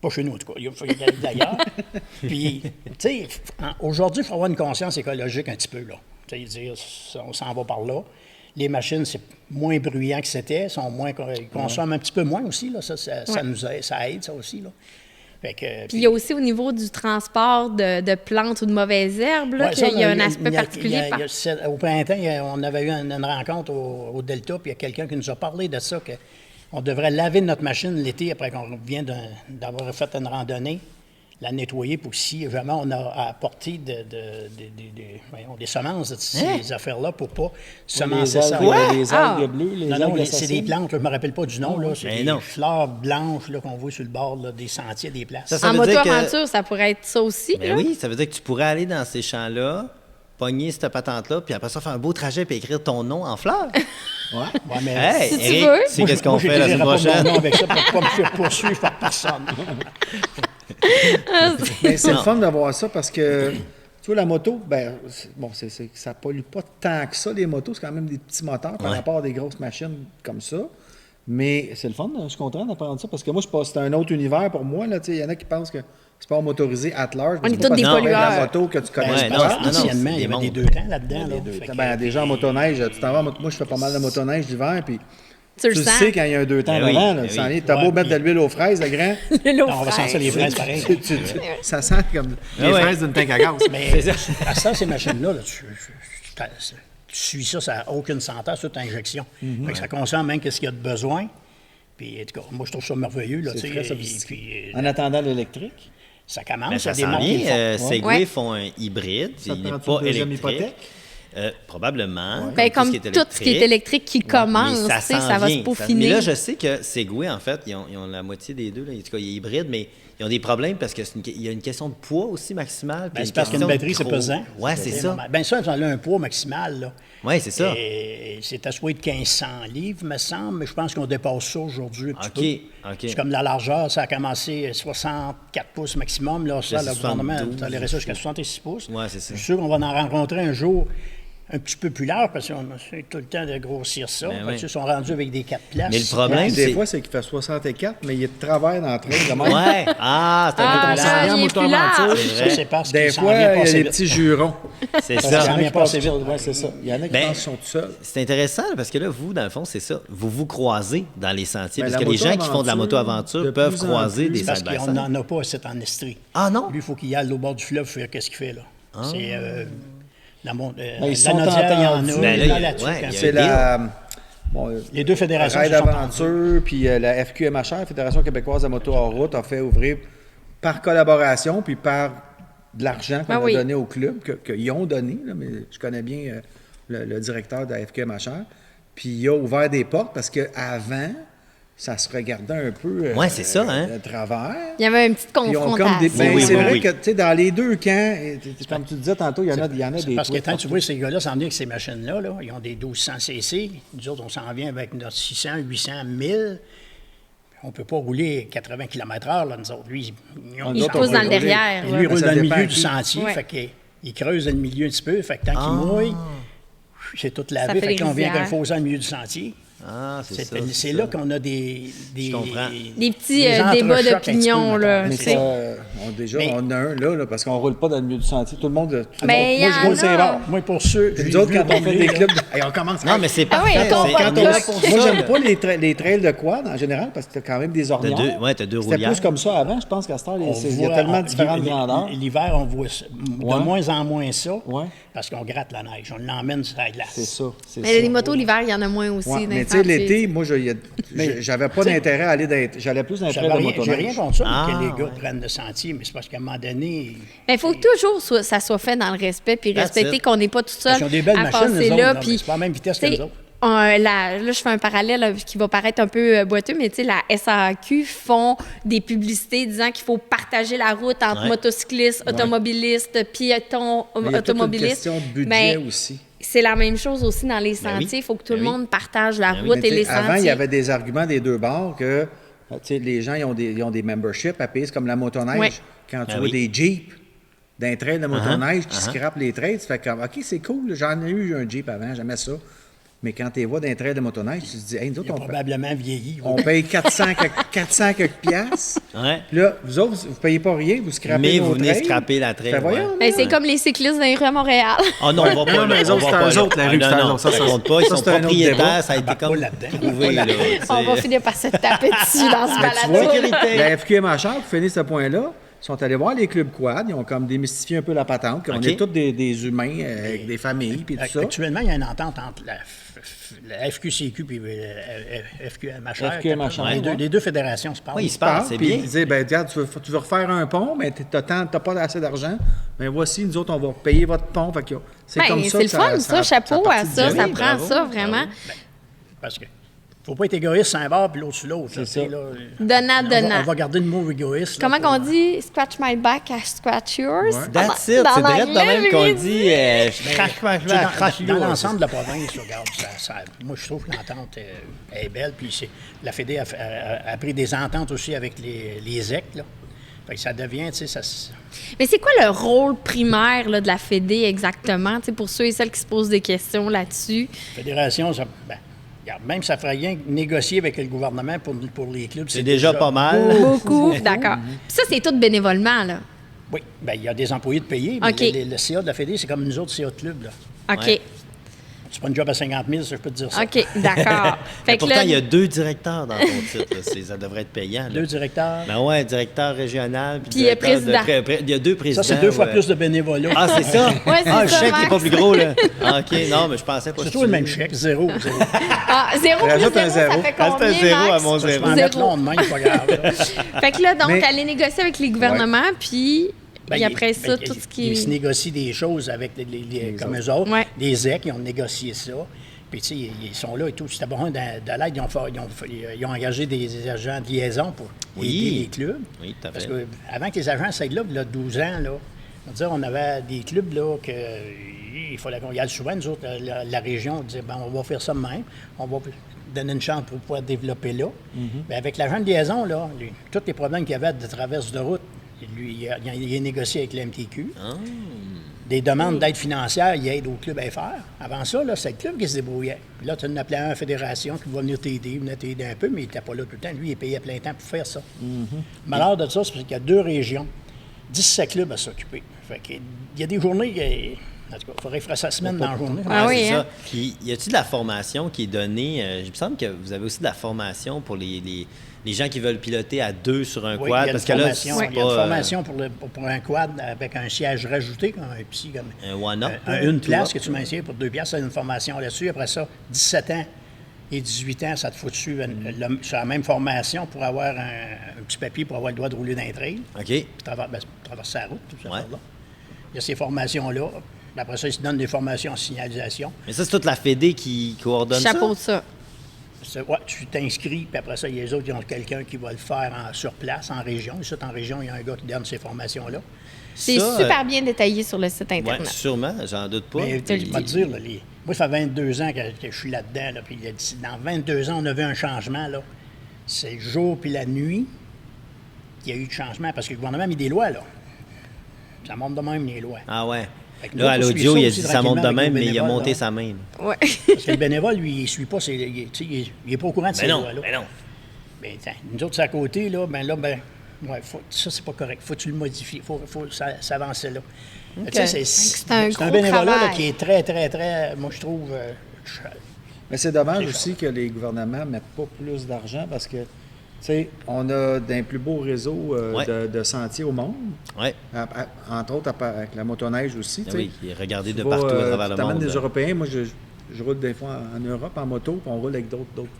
Pas chez nous, en tout cas. Il faut y aller d'ailleurs. Puis, tu sais, aujourd'hui, il faut avoir une conscience écologique un petit peu, là. Tu sais, dire, on s'en va par là. Les machines, c'est moins bruyant que c'était, ils consomment un petit peu moins aussi, là. Ça nous aide, ça aide, ça aussi, là. Fait que, Puis il y a aussi au niveau du transport de plantes ou de mauvaises herbes, là, ouais, qu'il y a un il aspect particulier. Au printemps, on avait eu une rencontre au Delta, puis il y a quelqu'un qui nous a parlé de ça, qu'on devrait laver notre machine l'été après qu'on vient d'avoir fait une randonnée, la nettoyer pour que si vraiment on a apporté des semences de ces affaires-là pour pas semencer ça. Les algues bleues, les Non, algues c'est des plantes, là, je ne me rappelle pas du nom. Là, c'est Mais des non. fleurs blanches là, qu'on voit sur le bord là, des sentiers, des places. Ça En veut dire que- moto-aventure, ça pourrait être ça aussi. Ben là. oui, ça veut dire que tu pourrais aller dans ces champs-là, pogner cette patente-là, puis après ça, faire un beau trajet puis écrire ton nom en fleurs. Ouais, mais Hey, Si tu Eric, veux. tu sais qu'est-ce qu'on fait la semaine Moi, prochaine? mon nom avec ça pour ne pas me faire poursuivre par personne. Mais c'est le Non. fun de voir ça parce que, tu vois, la moto, ça pollue pas tant que ça, les motos. C'est quand même des petits moteurs par Ouais. rapport à des grosses machines comme ça. Mais c'est le fun, je suis content d'apprendre ça parce que moi, c'est un autre univers pour moi. Il y en a qui pensent que sport motorisé at large. On est c'est tous pas des parce que tu fais de pollueurs. la moto que tu connais Ouais, pas. non, ça. Anciennement, il y des avait mondes. des deux temps là-dedans. Là, fait que- Ben, déjà en motoneige, tu t'en vas moi, je fais pas mal de motoneige l'hiver, puis Tu le tu le sens. sais quand il y a un deux temps Ben oui, devant. ben Tu oui. as beau Ouais, mettre de puis- l'huile aux fraises, le grand, L'eau on va fraîche. sentir les fraises pareil. ça sent comme Les ouais. fraises d'une tank à gaz. Mais à ça, ces machines-là, là, tu suis ça, ça n'a aucune senteur, c'est toute injection. Fait que ça consomme même qu'est-ce qu'il y a de besoin. Puis, en tout cas, moi, je trouve ça merveilleux. Là, c'est tu sais, très et sophistiqué. puis, En attendant l'électrique. ça commence, Ben, il y ça a des s'en marques qui le vient. font. Segway Ouais. font un hybride. Ça Il n'est prend-tu une pas deuxième électrique. hypothèque? Probablement. Ben, comme qui est tout ce qui est électrique qui commence, mais tu sais, s'en ça va vient. se peaufiner. Mais là, je sais que Segway, en fait, ils ont la moitié des deux. Là. En tout cas, il est hybride, mais ils ont des problèmes parce qu'il y a une question de poids aussi maximal. Ben, c'est parce qu'une batterie, c'est pesant. Oui, c'est ça. Bien, ça, ça a un poids maximal. Là. Oui, c'est ça. Et c'est assuré de 1500 livres, me semble, mais je pense qu'on dépasse ça aujourd'hui un petit peu. OK. C'est comme la largeur, ça a commencé 64 pouces maximum. Là, ça, c'est le gouvernement 72. a toléré ça jusqu'à 66 pouces. Ouais, c'est ça. Je suis sûr qu'on va en rencontrer un jour un petit peu plus large parce qu'on essaie tout le temps de grossir ça. Ben Fait oui. que ils sont rendus avec des 4 places. Mais le problème, Des c'est. fois, c'est qu'il fait 64, mais il est de travers dans le train. De même. Ouais. Ah, c'est un Ah, peu ça, plus il est moto plus large. aventure. C'est vrai. Ça, c'est parce Des qu'ils s'en fois, viennent il y a passer des vite. petits jurons. C'est Parce qu'il y ça. en a qui vient passent passer vite. vite. Ouais, c'est ça. Il y en a qui Ben, pensent qu'ils sont tout seuls. C'est intéressant parce que là, vous, dans le fond, c'est ça. Vous vous croisez dans les sentiers. Ben, parce la que les gens qui font de la moto-aventure, moto-aventure de peuvent plus en croiser plus, des Parce side by qu'on side. n'en a pas cette en Estrie. Ah non? Lui, il faut qu'il aille au bord du fleuve faire qu'est-ce qu'il fait là. C'est la ils sont Naudière, il y en entendus. a. Ben là, là, il y a- là-dessus, ouais, quand il y a c'est- C'est la. Bon, les deux fédérations Raid se sont entendues. Aventure, puis la FQMHR, Fédération québécoise de moto en route, a fait ouvrir par collaboration, puis par de l'argent qu'on Ah a oui. donné au club, qu'ils ont donné, là, mais je connais bien le directeur de la FQMHR, puis il a ouvert des portes parce qu'avant, ça se regardait un peu Ouais, c'est ça, hein? de travers. Il y avait une petite Puis ils ont confrontation. comme des... Ben, Oui, c'est oui, vrai oui. que, tu sais, dans les deux camps, comme tu disais tantôt, il y en a des Parce que tweets quand tu partout. vois ces gars-là s'en venir avec ces machines-là, là, ils ont des 1200 cc. Nous autres, on s'en vient avec notre 600, 800, 1000. On ne peut pas rouler 80 km/h, là, nous autres. Lui, Nous Il autres, pousse on dans peut le rouler. derrière. lui, là. il roule Ça dans le dépend milieu à du qui. sentier. Ouais. Fait qu'il creuse dans le milieu un petit peu. Fait que tant qu'il mouille, c'est tout lavé. fait Fait des qu'on vient avec un rivières. fossé dans le milieu du sentier. Ah, c'est ça. C'est là qu'on a des Je comprends. Des petits des débats entrechocs un petit peu, d'opinion, là. mettons. Mais tu sais. déjà, Mais- on a un là, parce qu'on roule pas dans le milieu du sentier. Tout le monde. Mais il y moi, je en roule a. c'est rare. Moi, pour ceux. Puis nous autres, quand on fait des clubs. Hey, on commence. Non, mais c'est Ah oui, parfait. quand on c'est- parle quand de on bloc. l'a pour Moi, ça, j'aime là. pas les trails de quad en général parce que t'as quand même des ornières. t'as deux C'était roulières. plus comme ça avant. Je pense qu'à cette heure, On il y a voit, tellement différentes grandeurs. L'hiver, on voit de Ouais. moins en moins ça Ouais. parce qu'on gratte la neige. On l'emmène sur la glace. C'est ça. c'est Mais les ça. motos, l'hiver, il y en a moins aussi. Ouais, dans mais les tu quand l'été, moi, j'avais pas d'intérêt à aller j'allais plus dans les Ça trails va de rien- J'ai rien motoneige. contre ça, Ah, que les gars ouais. prennent le sentier, mais c'est parce qu'à un moment donné, Mais il faut que toujours ça soit fait dans le respect, puis That's respecter it. qu'on n'est pas tout seul Parce qu'ils ont des belles à machines, passer eux autres, là. là, mais Puis, c'est pas la même vitesse que tu sais, nous autres. là, je fais un parallèle là, qui va paraître un peu boiteux, mais tu sais, la SAQ font des publicités disant qu'il faut partager la route entre Ouais. motocyclistes, automobilistes, piétons, Mais il y a toute une automobilistes. question de budget Ben, aussi. c'est la même chose aussi dans les Ben oui. sentiers. Il faut que tout Ben le oui. monde partage la Ben oui. route Mais et les tu sais, avant, sentiers. il y avait des arguments des deux bords que les gens ils ont des memberships à payer. C'est comme la motoneige. Ouais. Quand tu Ah vois oui. des Jeeps d'un trail de motoneige qui scrapent les trails, tu fais comme OK, c'est cool, j'en ai eu un Jeep avant, j'aimais ça. Mais quand tu les vois d'un trail de motoneige, tu te dis, hey, nous Il a autres, probablement vieilli. on paye 400 quelques piastres. Ouais. Puis là, vous autres, vous ne payez pas rien, vous scrapez Mais nos vous venez trails. scraper la trail, Fait, voyons, ouais. Ben, c'est comme les cyclistes dans les rues à Montréal. Ah non, on va pas Non, mais là, les on autres, va c'est pas eux là. autres, la Ah, rue, non, c'est eux non, autres. Ça, ça ça, compte pas. Ils ça, sont c'est un autre propriétaires, débat. ça a été Embarque comme pas là-dedans. prouvé, là. On va finir par se taper dessus dans ce Tu vois, balado. la FQMHR, pour finir ce point-là, ils sont allés voir les clubs quad, ils ont comme démystifié un peu la patente, qu'on OK. est tous des humains avec des familles, puis tout ça. Actuellement, il y a une entente entre la FQCQ et le FQMHR. FQMHR, Les deux fédérations se parlent. Oui, ils se parlent, c'est Puis bien. ils disaient, ben, regarde, tu veux refaire un pont, mais tu n'as pas assez d'argent. Mais voici, nous autres, on va payer votre pont. Fait que c'est Ben, comme ça. c'est le fun, ça. Chapeau à ça. du Ça bien. prend Bravo, ça, vraiment. Parce que faut pas être égoïste sur un bord puis l'autre sur l'autre. là, C'est tu sais, ça. là. Donnant. On va garder le mot égoïste. là, Comment pour- qu'on dit « scratch my back, I scratch yours Ouais. That's it, Dans c'est vrai de l'anglais, même j'ai qu'on dit. dit je crache ma Tu sais, crache dans l'ensemble de la province, regarde, moi, je trouve que l'entente est belle. Puis la Fédé a pris des ententes aussi avec les EC. Là. Fait que ça devient, tu sais, ça. Mais c'est quoi le rôle primaire là, de la Fédé exactement, tu sais, pour ceux et celles qui se posent des questions là-dessus? Fédération, ça, regarde, même ça ferait rien que négocier avec le gouvernement pour les clubs. C'est déjà pas mal. Beaucoup, d'accord. Puis ça, c'est tout bénévolement, là. Oui, bien, il y a des employés de payer, mais OK. le CA de la Fédé, c'est comme nous autres CA de club. Là. OK. Ouais. C'est pas une job à 50 000, ça, je peux te dire ça. OK, d'accord. Mais Fait que pourtant, là, il y a 2 directeurs dans ton titre. Là. Ça devrait être payant. Là. 2 directeurs. Ben ouais, directeur régional. Puis directeur président. Il y a 2 présidents. Ça, c'est 2 fois ouais. plus de bénévolat. Ah, c'est ça? Ouais, c'est ah, le ça, chèque n'est pas Max. plus gros, là. Ah, OK, non, mais je pensais pas C'est que toujours le même chèque, zéro. ah, 0 plus Rajoute 0, un ça zéro. fait Reste combien, un zéro à Max? mon Je vais zéro. en mettre long de même, pas grave. là. Fait que là, donc, Mais- aller négocier avec les gouvernements, puis Ben, et après ça, ben, tout ce qui Ils se est... négocient des choses avec comme eux autres. Ouais. Les EC, ils ont négocié ça. Puis, tu sais, ils sont là et tout. C'était bon de l'aide. Ils ont engagé des agents de liaison pour Oui. aider les clubs. Oui, tout à Parce fait. que avant que les agents s'aident là, il y a 12 ans, là, on avait des clubs là, que il fallait qu'on y aille souvent. Nous autres, la région, on disait, ben, on va faire ça de même. On va donner une chance pour pouvoir développer là. Mais avec l'agent de liaison, là, tous les problèmes qu'il y avait de traverse de route, lui, il a négocié avec l'MTQ. Des demandes d'aide financière, il aide au club à les faire. Avant ça, là, c'est le club qui se débrouillait. Puis là, tu en appelais un à la fédération qui va venir t'aider, venir t'aider un peu, mais il n'était pas là tout le temps. Lui, il est payé à plein temps pour faire ça. Malheur de ça, c'est parce qu'il y a 2 régions, 17 clubs à s'occuper. Fait qu'il y a des journées, en tout cas, il faudrait faire sa semaine dans la journée. Ah oui, c'est hein? ça. Puis, y a-t-il de la formation qui est donnée? Il me semble que vous avez aussi de la formation pour les gens qui veulent piloter à 2 sur un Oui, quad. il y a Parce une que là, formation, c'est il y a une pas formation pour un quad avec un siège rajouté, comme un petit, comme un one-up. une place que tu m'inscris pour 2 piastres, c'est une formation là-dessus. Après ça, 17 ans et 18 ans, ça te faut dessus sur la même formation pour avoir un petit papier pour avoir le droit de rouler dans les trails, OK. puis traverser la route, tout ça. Ouais. Là. Il y a ces formations-là. Puis après ça, ils se donnent des formations en signalisation. Mais ça, c'est toute la Fédé qui coordonne Chapeau ça? de ça. Ouais, tu t'inscris, puis après ça, il y a les autres qui ont quelqu'un qui va le faire sur place, en région. Et ça, en région, il y a un gars qui donne ces formations-là. C'est Ça, super bien détaillé sur le site Oui, Internet. sûrement, j'en doute pas. Mais te le je vais te dis. dire, là, moi, ça fait 22 ans que je suis là-dedans. Là, puis il a dit, dans 22 ans, on a vu un changement. Là. C'est le jour puis la nuit qu'il y a eu de changement, parce que le gouvernement a mis des lois. Là. Ça monte de même, les lois. Ah ouais. Fait que nous Là, à autres, on suit l'audio, ça il a aussi dit ça monte de tranquillement même, avec mais nos il a bénévoles, monté là. sa main. Ouais. Parce que le bénévole, lui, il ne suit pas. Il n'est pas au courant de ces Mais non, lois-là. mais non. Ben, tiens, nous autres, c'est à côté, là, ça, c'est pas correct. Faut que tu le modifies. Faut s'avancer là. Tu sais, C'est un gros bénévolat là, travail. qui est très, très, très, moi, je trouve, Mais c'est dommage aussi que les gouvernements ne mettent pas plus d'argent parce que, tu sais, on a d'un plus beau réseau Ouais. de sentiers au monde, Oui. entre autres avec la motoneige aussi. Ah tu sais. oui, il est regardé Tu de vas, partout à travers tu le t'amènes monde. des Européens. Moi, je roule des fois en Europe en moto, puis on roule avec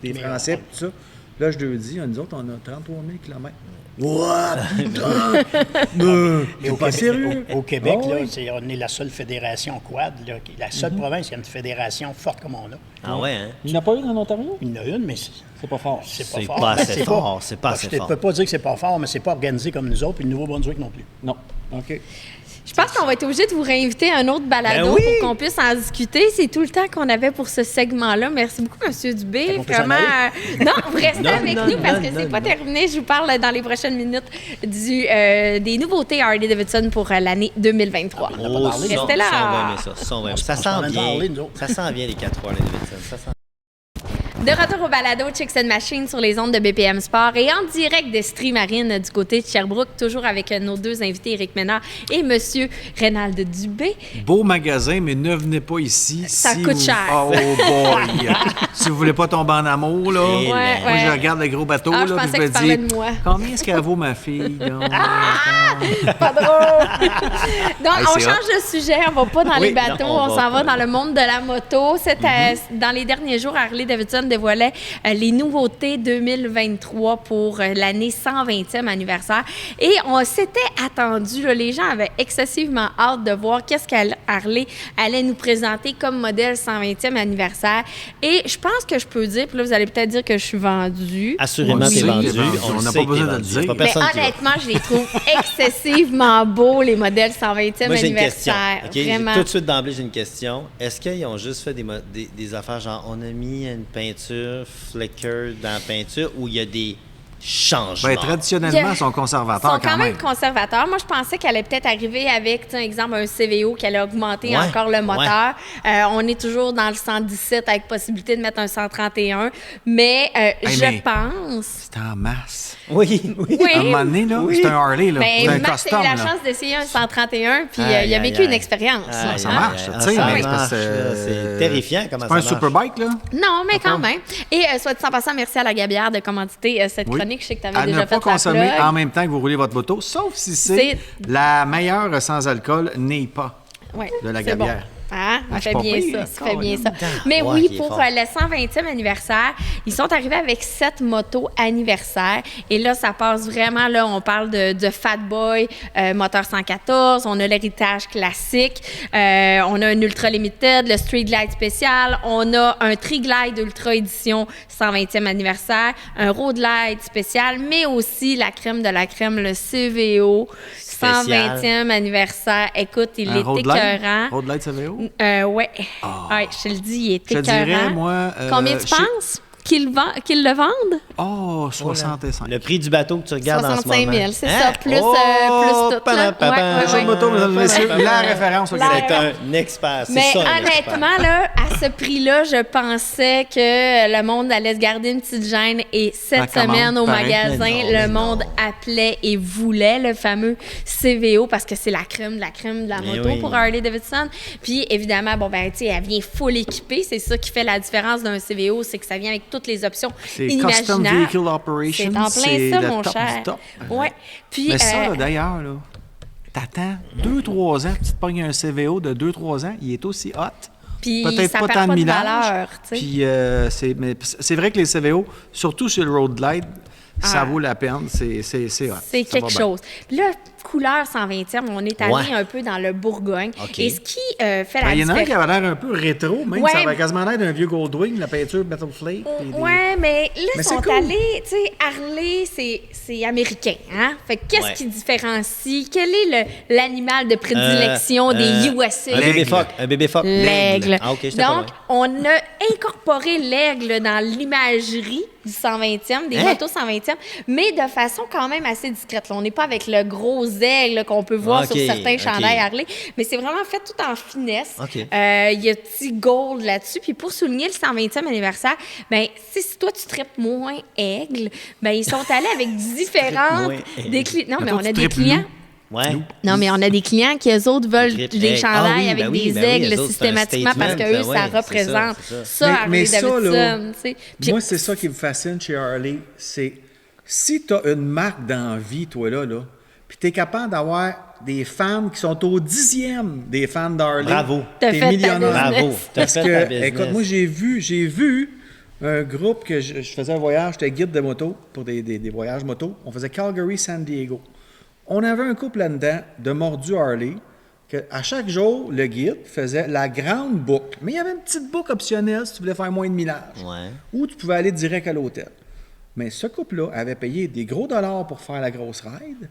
des Français, puis tout ça. Là, je leur dis, nous autres, on a 33 000 km. What? Putain! Et Pas sérieux? Au Québec, Ah là, oui. on est la seule fédération quad, là, la seule province qui a une fédération forte comme on a. Ah ouais, hein? Il n'y en a pas une en Ontario? Il y en a une, mais C'est pas fort. c'est pas C'est fort. pas Ben, assez fort, c'est pas assez Je ne fort. peux pas dire que c'est pas fort, mais c'est pas organisé comme nous autres, puis le Nouveau-Brunswick non plus. Non. OK. Je pense qu'on va être obligé de vous réinviter à un autre balado Ben oui! pour qu'on puisse en discuter. C'est tout le temps qu'on avait pour ce segment-là. Merci beaucoup, M. Dubé. qu'on peut s'en Vraiment. Non, vous restez Non, avec non, nous parce que non, c'est non, pas non. terminé. Je vous parle dans les prochaines minutes des nouveautés Harley-Davidson pour l'année 2023. On n'a pas parlé, Restez non? là. Ça, on va aimer ça. Ça, on va aimer. Ça On se sent promène bien. parler, nous autres. Ça sent bien les 4 3 les Davidson. Ça sent... De retour au balado Chicks and Machine sur les ondes de BPM Sport et en direct d'Estrie Marine du côté de Sherbrooke, toujours avec nos deux invités, Éric Ménard et Monsieur Reynald Dubé. Beau magasin, mais ne venez pas ici. Ça si coûte vous- cher. Oh boy! Si vous voulez pas tomber en amour, là. Et Moi, Ouais, je ouais. regarde le gros bateau, Ah, là, je puis pensais je que me tu parlais dis, de moi. combien est-ce qu'elle vaut, ma fille, là? Pas drôle. Donc, Hey, on c'est change de sujet. On va pas dans Oui, les bateaux. non, on on va s'en va pas. dans le monde de la moto. Dans les derniers jours, Harley-Davidson dévoilait les nouveautés 2023 pour l'année 120e anniversaire. Et on s'était attendu. Là, les gens avaient excessivement hâte de voir qu'est-ce qu'Harley allait nous présenter comme modèle 120e anniversaire. Et je pense que je peux dire, puis là, vous allez peut-être dire que je suis vendue. Assurément, On t'es sait vendu. que t'es vendu. On On le n'a sait pas que besoin t'es de le vendu. dire. Y a pas Mais personne qui va. honnêtement, je les trouve excessivement beaux, les modèles 120e Moi, j'ai une question. anniversaire. OK? Vraiment. Tout de suite d'emblée, j'ai une question. Est-ce qu'ils ont juste fait des affaires genre on a mis une peinture flicker dans la peinture ou il y a des changements? Ben, traditionnellement, Yeah. ils sont conservateurs Ils sont quand même conservateurs. Moi, je pensais qu'elle allait peut-être arriver avec, tu sais, un exemple, un CVO qui allait augmenter Ouais, encore le moteur. On est toujours dans le 117 avec possibilité de mettre un 131. Mais je mais- pense... C'est en masse. Oui, oui. Oui. À un moment donné, là, c'est un Harley, là. Mais C'est un Max a custom, eu la là. chance d'essayer un 131, puis Aïe, il a aïe, vécu aïe. une expérience. Aïe, Ça aïe, marche, aïe. tu sais, Ça mais marche, c'est parce que- là. C'est terrifiant comment C'est ça pas un marche. superbike, là? Non, mais quand même. Et soit dit en passant, merci à la Gabière de commanditer cette Oui. chronique. Je sais que tu avais À déjà ne pas fait la consommer plug. en même temps que vous roulez votre moto, sauf si c'est C'est- la meilleure sans alcool n'est pas. Ouais, de la c'est Gabière. Bon. Ah, Ah, ça je fait suis pas bien pire, ça, ça fait bien ça. carrément. Mais Ouais, oui, qui est pour fort. le 120e anniversaire, ils sont arrivés avec 7 motos anniversaires. Et là, ça passe vraiment, là, on parle de Fat Boy, moteur 114, on a l'héritage classique, on a un Ultra Limited, le Street Glide spécial, on a un Tri-Glide Ultra Édition 120e anniversaire, un Road Glide spécial, mais aussi la crème de la crème, le CVO. Spécial. 120e anniversaire. Écoute, il Un est Road Glide? écœurant. Road Glide CVO? Ouais. Ouais, je te le dis, il est Je te écœurant. dirais, moi, Combien tu chez- penses qu'ils le vendent? Oh, 65. Le prix du bateau que tu regardes en ce 65 moment. 000, c'est Hein? ça, plus Oh, tout. Là. pa-pa-pa-pa. Ouais, Achat de moto, mesdames et messieurs, la référence au La Québec. C'est un expert. C'est Mais ça, un expert. honnêtement, là, à ce prix-là, je pensais que le monde allait se garder une petite gêne. Et cette La commande, semaine, au pareil. magasin, Mais non, le mais monde non. appelait et voulait le fameux CVO parce que c'est la crème de la Mais moto oui. pour Harley-Davidson. Puis évidemment, bon, ben, tu sais, elle vient full équipée. C'est ça qui fait la différence d'un CVO, c'est que ça vient avec toutes les options C'est Custom inimaginables. Vehicle Operation. C'est en plein ça, le mon top cher. du top. Ouais. Puis, Mais ça, là, d'ailleurs, là, t'attends 2-3 ans, tu te pognes un CVO de 2-3 ans, il est aussi hot. puis Peut-être ça pas perd tant de pas de millage. valeur, tu sais. Puis mais c'est vrai que les CVO, surtout sur le Road Glide, ça Ah. vaut la peine. C'est hot. C'est Ça va quelque bien. chose. Puis là, couleur 120e, on est allé Ouais. un peu dans le Bourgogne. OK. Et ce qui fait Ben, la il y en a un qui différence... avait l'air un peu rétro, même Ouais. ça avait quasiment l'air d'un vieux Goldwing, la peinture Metal Flake. puis des- Ouais, mais là, Mais ils c'est sont cool. allés, tu sais, Harley, c'est américain, hein? Fait que qu'est-ce Ouais. qui différencie? Quel est l'animal de prédilection des USA? Un bébé L'aigle. phoque. Un bébé phoque. L'aigle. Ah, OK, j'étais pas Donc, loin. on a incorporé l'aigle dans l'imagerie du 120e, des Hein? motos 120e, mais de façon quand même assez discrète. Là, on n'est pas avec le gros aigle là, qu'on peut voir OK, sur certains OK. chandails Harley, mais c'est vraiment fait tout en finesse. OK. Il y a petit gold là-dessus. Puis pour souligner le 120e anniversaire, ben si toi, tu tripes moins aigle, ben ils sont allés avec différentes... moins aigle. Non, mais toi, on tu a des tripes clients... loup. Ouais. Non, mais on a des clients qui, eux autres, veulent Trip des aigle. chandails Ah oui, avec ben oui, des ben oui, aigles eux autres, c'est un systématiquement parce statement, qu'eux, ben ça ouais, c'est ça, représente c'est ça, Mais ça, là, Harley-Davidson. tu sais. Puis- Moi, c'est ça qui me fascine chez Harley, c'est si tu as une marque d'envie, toi, là, puis tu es capable d'avoir des fans qui sont au 10e des fans d'Harley. Bravo. T'as T'es fait ta millionnaire. business. Bravo. T'as Parce fait ta que, business. écoute, moi, j'ai vu un groupe que je faisais un voyage, j'étais guide de moto pour des voyages moto. On faisait Calgary-San Diego. On avait un couple là-dedans de mordus Harley, que à chaque jour, le guide faisait la grande boucle. Mais il y avait une petite boucle optionnelle si tu voulais faire moins de millage. Ouais. Ou tu pouvais aller direct à l'hôtel. Mais ce couple-là avait payé des gros dollars pour faire la grosse ride.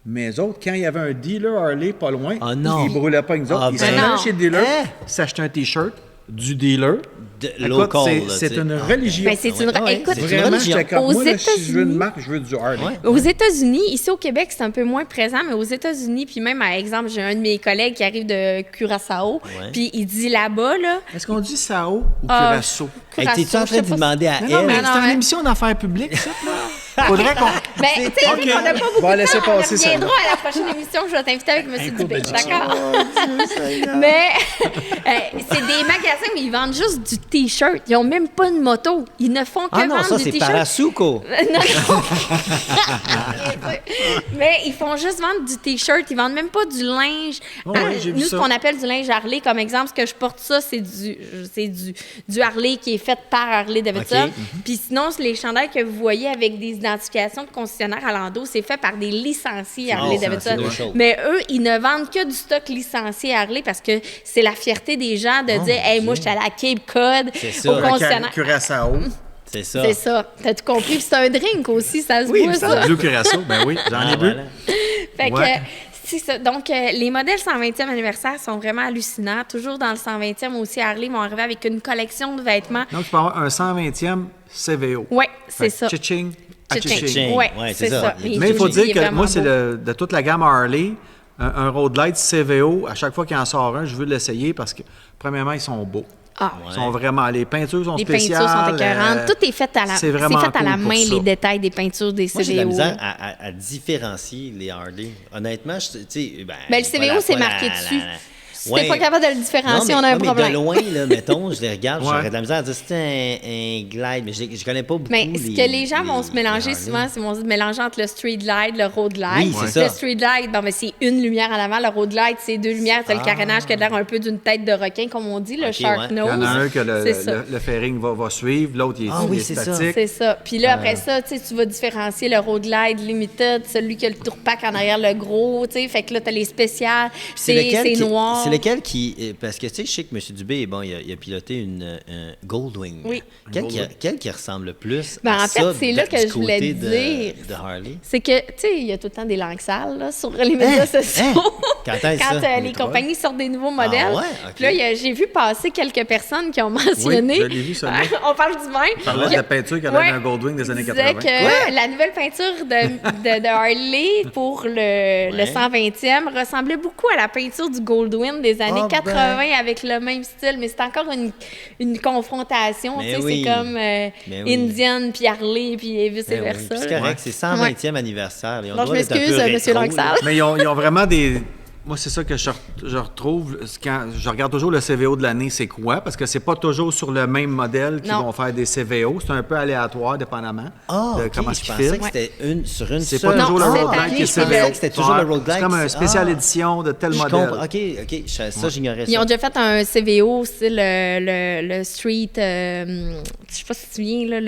Mais eux autres, quand il y avait un dealer Harley pas loin, Ah non. ils ne brûlaient pas avec nous autres. Ah Ils ben s'en non. allaient chez le dealer, Hein? s'achetaient un T-shirt du dealer. De Écoute, local, là, c'est tu sais. une Ah, religion. Ben, c'est une... Ah ouais. Écoute, C'est une Vraiment, religion. j'étais comme, Aux moi, là, si je veux une États-Unis- marque, je veux du Harley. Ouais. aux États-Unis, ici au Québec, c'est un peu moins présent, mais aux États-Unis, puis même, par exemple, j'ai un de mes collègues qui arrive de Curaçao, Ouais. puis il dit là-bas, là... Est-ce qu'on dit Sao ou Ah, Curaçao? Hey, Curaçao, t'es-tu en je train sais de pas demander à Non, mais elle? non, c'est une hein. émission d'affaires publiques, ça, là. Faudrait qu'on... Ben, tu sais, Eric, on n'a pas beaucoup On va de laisser temps, on passer ça, reviendra à la prochaine émission, je vais t'inviter avec M. couple Dubé, de d'accord? Mais c'est des magasins où ils vendent juste du T-shirt, ils n'ont même pas de moto, ils ne font que Ah non, vendre ça, du c'est T-shirt. Parasuco. Non, non. Mais ils font juste vendre du T-shirt. Ils vendent même pas du linge. Oh oui, j'ai vu Nous, ce ça. qu'on appelle du linge Harley, comme exemple, ce que je porte ça, c'est du Harley qui est fait par Harley Davidson. OK. Puis sinon, les chandails que vous voyez avec des identifications de concessionnaires à l'endos, c'est fait par des licenciés Harley licenciés, Davidson. deux choses. Mais eux, ils ne vendent que du stock licencié Harley parce que c'est la fierté des gens de dire, hey, moi, je suis allé à Cape Cod, C'est ça. au À concessionnaire. Curaçao. C'est ça. C'est ça. T'as tout compris. Puis c'est un drink aussi, ça se boit, ça. Bleu Curaçao, ben oui, j'en ai Ah, bu. voilà. Fait que, Ouais. c'est ça. Donc, les modèles 120e anniversaire sont vraiment hallucinants. Toujours dans le 120e aussi, Harley vont arriver avec une collection de vêtements. Donc, tu peux avoir un 120e CVO. Oui, c'est Fait ça. que Tching, à Tching. tching. Oui, Ouais, c'est c'est ça. ça. Mais il faut dire que vraiment moi, c'est beau. de toute la gamme Harley, un Road Light CVO, à chaque fois qu'il en sort un, je veux l'essayer parce que, premièrement, ils sont beaux. Ah, Ils sont vraiment... Les peintures sont les spéciales. peintures sont écœurantes. Tout est fait à la, c'est vraiment fait à la cool pour main, ça. les détails des peintures des Moi, j'ai de la CVO. misère à différencier les Harley. Honnêtement, tu sais... Ben, le CVO, c'est marqué dessus. Si t'es pas capable de le différencier, on a un mais problème. de loin, là, mettons, je les regarde, Ouais. j'aurais de la misère à dire c'était un glide, mais je connais pas beaucoup. Mais ce que les gens vont se mélanger Harley. souvent, c'est vont se mélanger entre le street light, le road light. Oui, c'est ça. Le street light, bon, ben, c'est une lumière en avant. Le road light, c'est deux lumières. C'est le carénage qui a l'air un peu d'une tête de requin, comme on dit, le Ok, shark ouais. Il y nose. en a un que C'est ça. le fairing va suivre, l'autre, il est, Ah il oui, est c'est ça. statique. C'est ça. Puis là, après ça, tu sais, tu vas différencier le Road Glide Limited, celui qui a le tourpack en arrière, le gros, tu sais. Fait que là, t'as les spéciales, c'est noir. C'est lequel qui. Parce que, tu sais, je sais que M. Dubé, bon, il a piloté une Goldwing. Oui. Quel qui ressemble le plus Ben, à en fait, ça c'est là du que je voulais côté dire. de Harley? C'est que, tu sais, il y a tout le temps des langues sales là, sur les médias sociaux. Quand est-ce Quand ça? les compagnies sortent des nouveaux modèles. ouais? Ok. Puis là, j'ai vu passer quelques personnes qui ont mentionné. Oui, je l'ai vu, celui-là. On parle du même. On parlait de la peinture qui a l'air Ouais. d'un Goldwing des années Il disait 80. que la nouvelle peinture de Harley pour le 120e ressemblait beaucoup à la peinture du Goldwyn des années Ah, 80 ben. avec le même style, mais c'est encore une confrontation. Mais Tu sais, oui. c'est comme Mais oui. Indian puis Harley puis vice Ben oui, versa. puis c'est là. correct, c'est 120e anniversaire. Ils ont Non, le je droit d'être un m'excuse, peu monsieur rétro, Langsal. là. Mais ils ont vraiment des... Moi, c'est ça que je retrouve. Quand je regarde toujours le CVO de l'année, c'est quoi? Parce que c'est pas toujours sur le même modèle qu'ils Non. vont faire des CVO. C'est un peu aléatoire, dépendamment Ah, de ok, comment je ils pensais filment. que c'était sur une C'est seule. pas toujours Non, le cette Road Glide année, qui est je CVO. pensais que c'était toujours le Road Glide. C'est comme un spécial Ah. édition de tel Je modèle. comprends. OK, ça, j'ignorais ça. Ils ont déjà fait un CVO, c'est le Street, je sais pas si tu te souviens, là,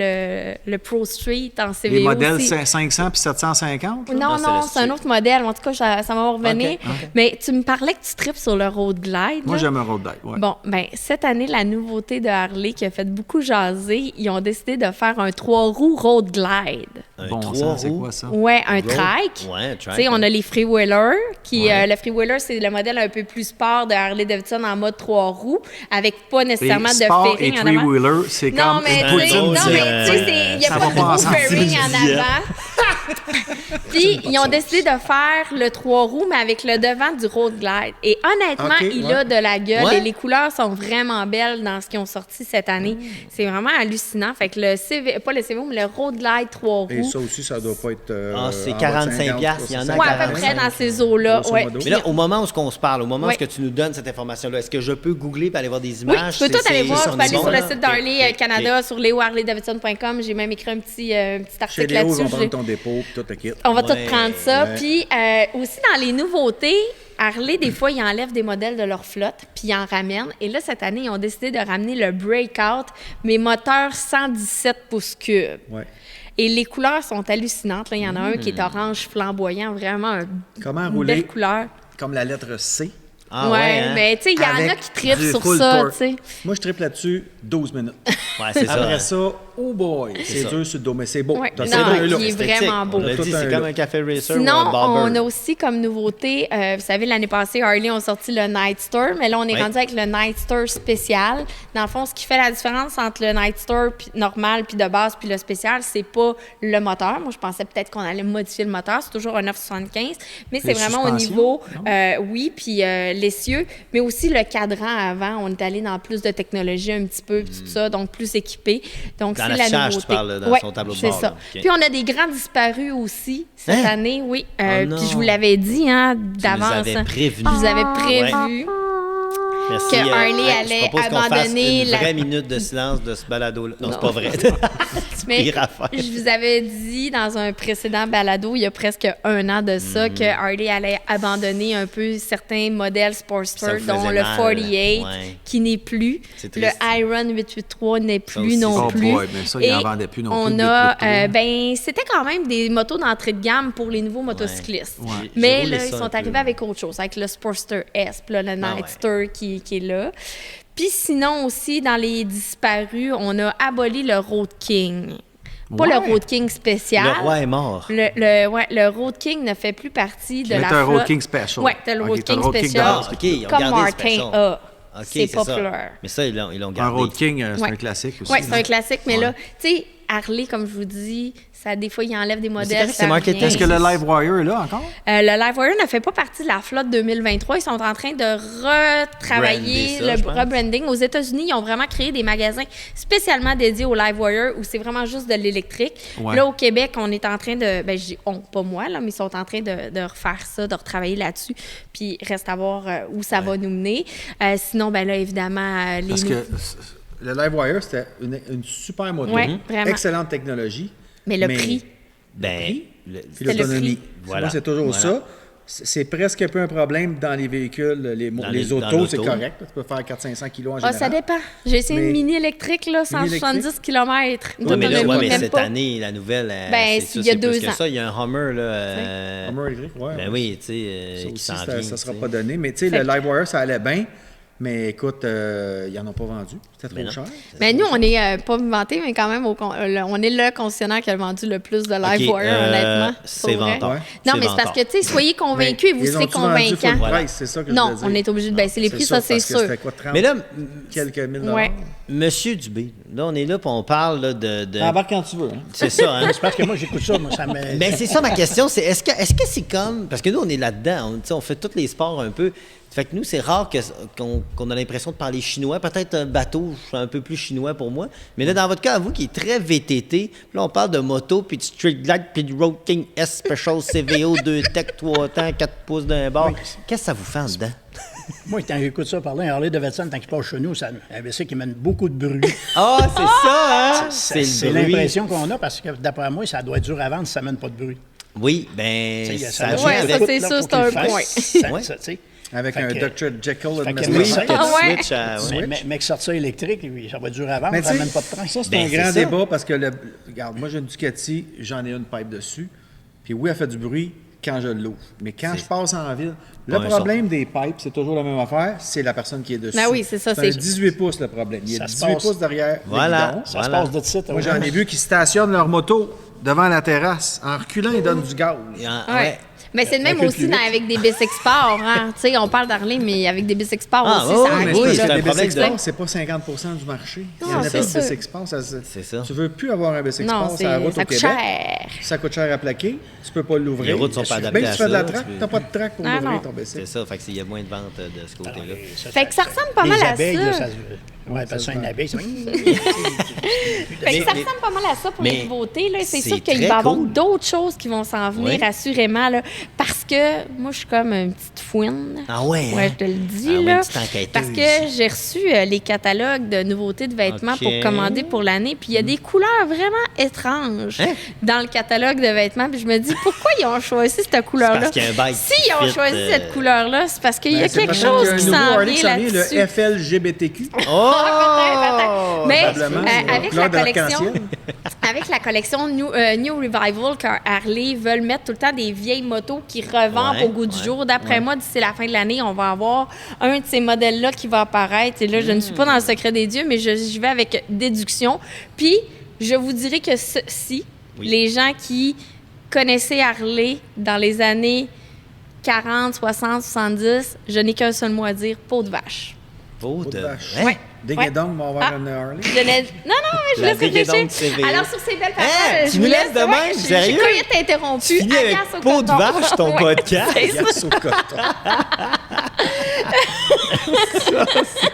le Pro Street en CVO. Les modèles aussi. 500 puis 750? là? Non, Non, c'est non, le c'est un Street. autre modèle. En tout cas, ça va revenir. Ok. Mais tu me parlais que tu tripes sur le Road Glide. Moi, là. j'aime un Road Glide, ouais. Bon, ben cette année, la nouveauté de Harley qui a fait beaucoup jaser, ils ont décidé de faire un 3 roues Road Glide. Un Bon 3 sang, c'est roues. quoi ça? Ouais, un Road- trike. Ouais, un Tu trike. sais, on a les Freewheelers, qui Ouais. le Freewheeler, c'est le modèle un peu plus sport de Harley Davidson en mode 3 roues, avec pas nécessairement Et de sport et fairing en avant. three-wheeler, c'est Non, comme mais une tu sais, poutine. non, c'est- mais tu sais, il n'y a ça pas va de pas gros ensemble. fairing en avant. Puis, ils ont décidé de faire le 3 roues, mais avec le devant du Road Glide. Et honnêtement, Ok, il ouais. a de la gueule Ouais. et les couleurs sont vraiment belles dans ce qu'ils ont sorti cette année. C'est vraiment hallucinant. Fait que le CV, pas le CVO, mais le Road Glide 3 Et roues. ça aussi, ça doit pas être... Ah, c'est en bas de 45 50, piastres, il y en a c'est Ouais, à 45. peu près dans ces eaux-là. Grosso Ouais. modo. Mais là, au moment où on se parle, au moment Ouais. où tu nous donnes cette information-là, est-ce que je peux googler et aller voir des Oui, images? tu peux tout aller voir. Tu peux aller bon, sur le là? site Ok, d'Harley ok, Canada, ok. sur leoharleydavidson.com. J'ai même écrit un petit Chez article Léo, ils là-dessus. vont prendre ton dépôt. puis tout le kit. On va Ouais, tout prendre ça. ouais. Puis aussi, dans les nouveautés, Harley, des fois, ils enlèvent des modèles de leur flotte, puis ils en ramènent. Et là, cette année, ils ont décidé de ramener le Breakout, mais moteur 117 pouces cubes. Ouais. Et les couleurs sont hallucinantes. Là. Il y en a un qui est orange flamboyant, vraiment Comment une rouler belle couleur. comme la lettre C. Ah ouais, hein? mais tu sais, il y en a Avec qui trippent du sur full ça, torque. tu sais. Moi, je triple là-dessus 12 minutes. Ouais, c'est ça. Après hein. ça, oh boy, c'est ça. dur sur le dos, mais c'est beau. Ouais. T'as Non, ces deux-là. il est Esthétique. vraiment beau. On l'a Tout dit, un c'est look. comme un café racer Sinon, ou un bobber. on a aussi comme nouveauté, vous savez, l'année passée, Harley ont sorti le Nightster, mais là, on est Oui. rendu avec le Nightster spécial. Dans le fond, ce qui fait la différence entre le Nightster normal puis de base puis le spécial, c'est pas le moteur. Moi, je pensais peut-être qu'on allait modifier le moteur. C'est toujours un 975, mais c'est Les vraiment au suspensions, niveau, oui, puis l'essieu, mais aussi le cadran avant. On est allé dans plus de technologie un petit peu, puis tout ça, donc plus équipé. Donc, Dans c'est la l'affichage, nouveauté. tu parles, dans Ouais, son tableau de c'est bord, ça. là. OK. Puis on a des grands disparus aussi cette Hein? année, oui. Oh non. Puis je vous l'avais dit d'avance. avais hein. prévenu. Je vous avais prévu. Merci. que Harley je allait propose qu'on fasse abandonner une la- vraie minute de silence de ce balado-là. Non, c'est pas vrai. Mais Pire affaire. je vous avais dit dans un précédent balado, il y a presque un an de ça, que Harley allait abandonner un peu certains modèles Ça Sportster, vous dont faisait le mal. 48, Ouais. qui n'est plus. C'est Le triste. Iron 883 n'est plus aussi, non Oh plus. boy, mais ça, ils Et en vendaient plus non on plus de a, 883. ben, c'était quand même des motos d'entrée de gamme pour les nouveaux motocyclistes. Ouais. J'ai Mais roulé là, ça ils un sont peu. arrivés avec autre chose, avec le Sportster S, puis là, le Ah ouais. Nightster qui est là. Puis sinon aussi, dans les disparus, on a aboli le Road King. Pas le Road King spécial. Le roi est mort. Le Road King ne fait plus partie de Mais la t'as un Road flotte. King Special. Oui, t'as le Ok, Road t'as le King Road King Special. de Ah, base. OK, ils ont Comme gardé le Martin special. A. OK, C'est ça. populaire. Mais ça, ils l'ont Un gardé. Road King, c'est Ouais. un classique aussi. Oui, c'est un non? classique, mais là, tu sais, Harley, comme je vous dis, ça, des fois, ils enlèvent des modèles. correct, c'est ça marketing. revient. Est-ce que le Livewire est là encore? Le Livewire ne fait pas partie de la flotte 2023. Ils sont en train de retravailler Brander ça, je le pense. rebranding. Aux États-Unis, ils ont vraiment créé des magasins spécialement dédiés au Livewire où c'est vraiment juste de l'électrique. Ouais. Là, au Québec, on est en train de... Ben, je dis on, pas moi, là, mais ils sont en train de refaire ça, de retravailler là-dessus. Puis, reste à voir où ça va nous mener. Sinon, ben là, évidemment, les... Parce nou- que Le Livewire, c'était une super moto. Ouais, vraiment. Excellente technologie. Mais le prix... Ben, Puis C'était le l'autonomie. prix. Voilà. Moi, c'est toujours Voilà. ça. C'est presque un peu un problème dans les véhicules, les dans autos, c'est l'auto. correct. Tu peux faire 400-500 kilos en Ah, général. ça dépend. J'ai essayé une Mais- mini électrique, là, 170 km. Ouais, mais là, d'autonomie, mais même cette pas. année, la nouvelle, Ben, c'est il y a c'est plus 2 que ans. ça. Il y a un Hummer, là, Hummer électrique, ouais. ben oui, tu sais, Ça qui aussi, s'en ça vient. ne sera tu pas sais. donné. Mais tu sais, Fait le que- Livewire, ça allait bien. Mais écoute, ils n'en ont pas vendu. C'était Mais trop non. cher. Mais nous, on n'est pas vanté, mais quand même, on est le concessionnaire qui a vendu le plus de Livewire, honnêtement. c'est pour vrai. ventant. Ouais. Non, mais c'est parce que, tu sais, soyez convaincus et vous ils serez ont-tu vendu full convaincants. price, c'est ça que je Non, voulais dire. on est obligé de baisser les prix, ça, c'est parce que sûr. C'était quoi, 30 Mais là, quelques mille Ouais. dollars? Monsieur Dubé, là, on est là, puis on parle là, de... Embarque quand tu veux. Hein. C'est ça, hein? C'est parce que moi, j'écoute ça, moi, ça me... Ben, c'est ça ma question, c'est est-ce que c'est comme... Parce que nous, on est là-dedans, tu sais, on fait tous les sports un peu. Fait que nous, c'est rare qu'on a l'impression de parler chinois. Peut-être un bateau, c'est un peu plus chinois pour moi. Mais là, dans votre cas, à vous, qui est très VTT, puis là, on parle de moto, puis de Street Glide, puis de Road King S Special CVO, 2 Tech, 3 temps, 4 pouces d'un bord. Oui. Qu'est-ce que ça vous fait en dedans? Moi, quand j'écoute ça parler, un Harley Davidson, tant qu'il passe chez nous, c'est un BC qui mène beaucoup de bruit. Ah, c'est ça, hein? C'est le bruit. l'impression qu'on a parce que, d'après moi, ça doit être dur à vendre si ça mène pas de bruit. Oui, ben, Tu sais, ça a Ouais, juste ça, l'écoute, c'est là, sûr, pour c'est un qu'il le point. fasse. Ouais. Ça, tu sais. Avec Fait un que- Dr. Jekyll fait and que Mr. oui, Hyde. Ah ouais? Switch à- ouais. Mais sortir électrique, lui, ça va être dur à vendre, Mais ça tu mène sais, pas de train. ça, c'est Ben, un c'est grand ça. débat parce que, regarde, moi, j'ai une Ducati, j'en ai une pipe dessus. Puis oui, elle fait du bruit quand je l'ouvre. Mais quand je passe en ville, le Ouais, problème des pipes, c'est toujours la même affaire, c'est la personne qui est dessus. Ah oui, c'est ça, un c'est- 18 pouces, le problème. Il y a Ça se 18 passe. pouces derrière Voilà. le guidon. Ça se Voilà. passe de titre. Moi, j'en ai vu qui stationnent leur moto devant la terrasse. En reculant, ils donnent du gaz. Ouais. Mais c'est le même Recule aussi plus vite. avec des bis export. Hein? Tu sais, on parle d'Harley, mais avec des bis export Ah, aussi, ouais, ça ouais, Mais arrive. oui, c'est c'est parce un que les problème BS de- Export, c'est pas 50 du marché. Il y en Non, a c'est pas de sûr. BS Export. C'est ça. Tu veux plus avoir un BS Non, Export sur la route ça au coûte Québec. cher. Ça coûte cher à plaquer. Tu peux pas l'ouvrir. Les routes sont pas adaptées Même à si tu fais de la ça, track, tu peux- t'as pas de track pour Ah, ouvrir non. ton BS. C'est ça, fait qu'il y a moins de ventes de ce côté-là. Fait que ça ressemble pas les mal à abeilles, là, ça. Ouais, parce que c'est une abeille. Fait que ça ressemble pas mal à ça pour les mais nouveautés. Là. C'est c'est sûr qu'il très va y avoir cool. d'autres choses qui vont s'en venir, Oui. assurément. Là, parce que moi, je suis comme une petite fouine. Ah ouais, hein? Ouais, je te le dis. Ah ouais, là, une petite enquêteuse. parce que j'ai reçu les catalogues de nouveautés de vêtements OK. pour commander pour l'année. Puis il y a des couleurs vraiment étranges Hein? dans le catalogue de vêtements. Puis je me dis, pourquoi ils ont choisi cette couleur-là? parce qu'il y a un bail qui S'ils ont fit, choisi cette couleur-là, c'est parce qu'il y a C'est quelque peut-être chose qu'il qui y a un nouveau s'en Harley qui vient s'en vient, là-dessus. le FLGBTQ. Oh! Peut-être. Mais Probablement, c'est avec couleur la de collection, l'arc-en-ciel. avec la collection New Revival, car Harley veulent mettre tout le temps des vieilles motos qui revendent Ouais, au goût du ouais, jour. D'après moi, d'ici la fin de l'année, on va avoir un de ces modèles-là qui va apparaître. Et là, je ne suis pas dans le secret des dieux, mais j'y vais avec déduction. Puis, je vous dirais que si Oui. les gens qui connaissaient Harley dans les années 40, 60, 70, je n'ai qu'un seul mot à dire, peau de vache. Peau Peau de de... vache. Hein? Ouais. Déguédon va avoir Ah. une Harley. Non, mais je La laisse déguédon réfléchir. de CVE. Alors, sur ces belles paroles, Hein? je Tu vous nous laisse laisses de même? Sérieux? J'ai cueilli interrompu. Tu finis avec Agace au peau de coton. vache, ton Ouais, podcast? c'est ça. Agace au coton.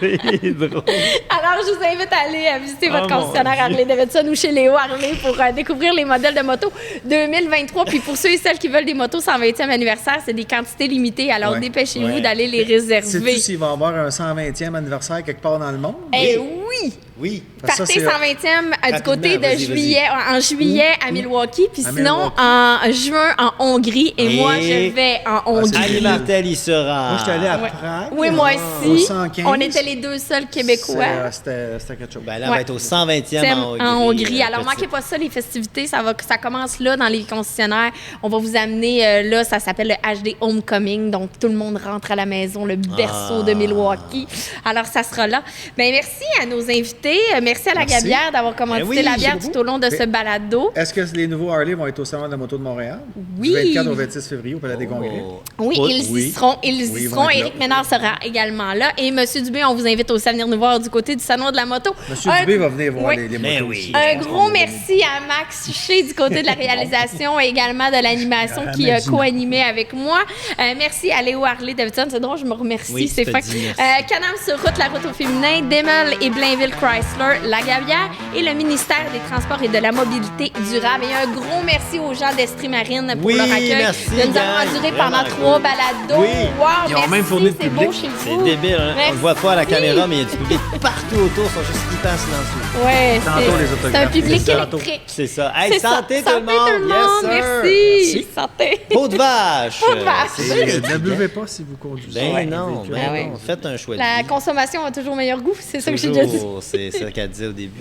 C'est drôle. Alors, je vous invite à aller visiter votre Oh, mon concessionnaire Dieu. Harley Davidson ou chez Léo Harley pour découvrir les modèles de motos 2023. Puis pour ceux et celles qui veulent des motos 120e anniversaire, c'est des quantités limitées. Alors, Ouais. dépêchez-vous Ouais. d'aller les Sais-tu réserver. s'il va y avoir un 120e anniversaire quelque part dans le monde? Eh oui! Oui. Parce que Partez ça, 120e du Rapidement, côté de vas-y, juillet, en juillet à Milwaukee, puis À sinon Milwaukee. en juin en Hongrie. Et moi, je vais en Hongrie. c'est Ali Martel, il sera. Moi, je suis allé à Ouais. Prague. Oui, moi au aussi. 115. On était les deux seuls Québécois. C'était quelque chose. Ben là, on Ouais. va être au 120e Thème en Hongrie. Alors, manquez pas ça, les festivités. Ça commence là, dans les concessionnaires. On va vous amener là, ça s'appelle le HD Homecoming. Donc, tout le monde rentre à la maison, le berceau de Milwaukee. Alors, ça sera là. Bien, merci à nos invités. Merci à la Merci. Gabière d'avoir commandité Ben oui, la bière c'est tout au long de beau. ce balado. Est-ce que les nouveaux Harley vont être au Salon de la moto de Montréal? Oui. Du 24 au 26 février au Palais des Congrès. Oui, Oh, ils y oui. seront. Ils Oui, y ils seront. vont être Éric là. Ménard sera également là. Et M. Dubé, on vous invite aussi à venir nous voir du côté du Salon de la moto. Monsieur Un- Dubé va venir voir Oui. les Ben motos oui. aussi. Un gros merci à Max Suchet du côté de la réalisation et également de l'animation qui a Ramadina. co-animé avec moi. Merci à Léo Harley Davidson. C'est drôle, je me remercie. Oui, c'est tu te fin. dis merci. Canam sur route, la route au féminin, Demel et Blainville Chrysler, La Gabière et le ministère des Transports et de la Mobilité durable. Et un gros merci aux gens d'Estrie Marine pour Oui, leur accueil merci, de nous avoir gang. enduré pendant Vraiment 3 balados. Oui. Wow, Ils ont merci, même fourni le c'est public. beau chez C'est vous. débile, hein? On Merci. le voit pas à la caméra, mais il y a du public partout autour, ils sont juste hyper silencieux. Ouais, Tantôt, les c'est un autographes. public C'est ça. électrique. C'est ça. Hey, C'est ça. santé tout le monde! Yes, sir. Merci. Santé. Peau de vache! Peau de vache. Ne buvez pas si vous conduisez. Ben non, Ben ben ouais. non. Faites un choix de La vie. consommation a toujours meilleur goût, c'est ça que j'ai déjà dit. Toujours, c'est ça qu'elle dit au début.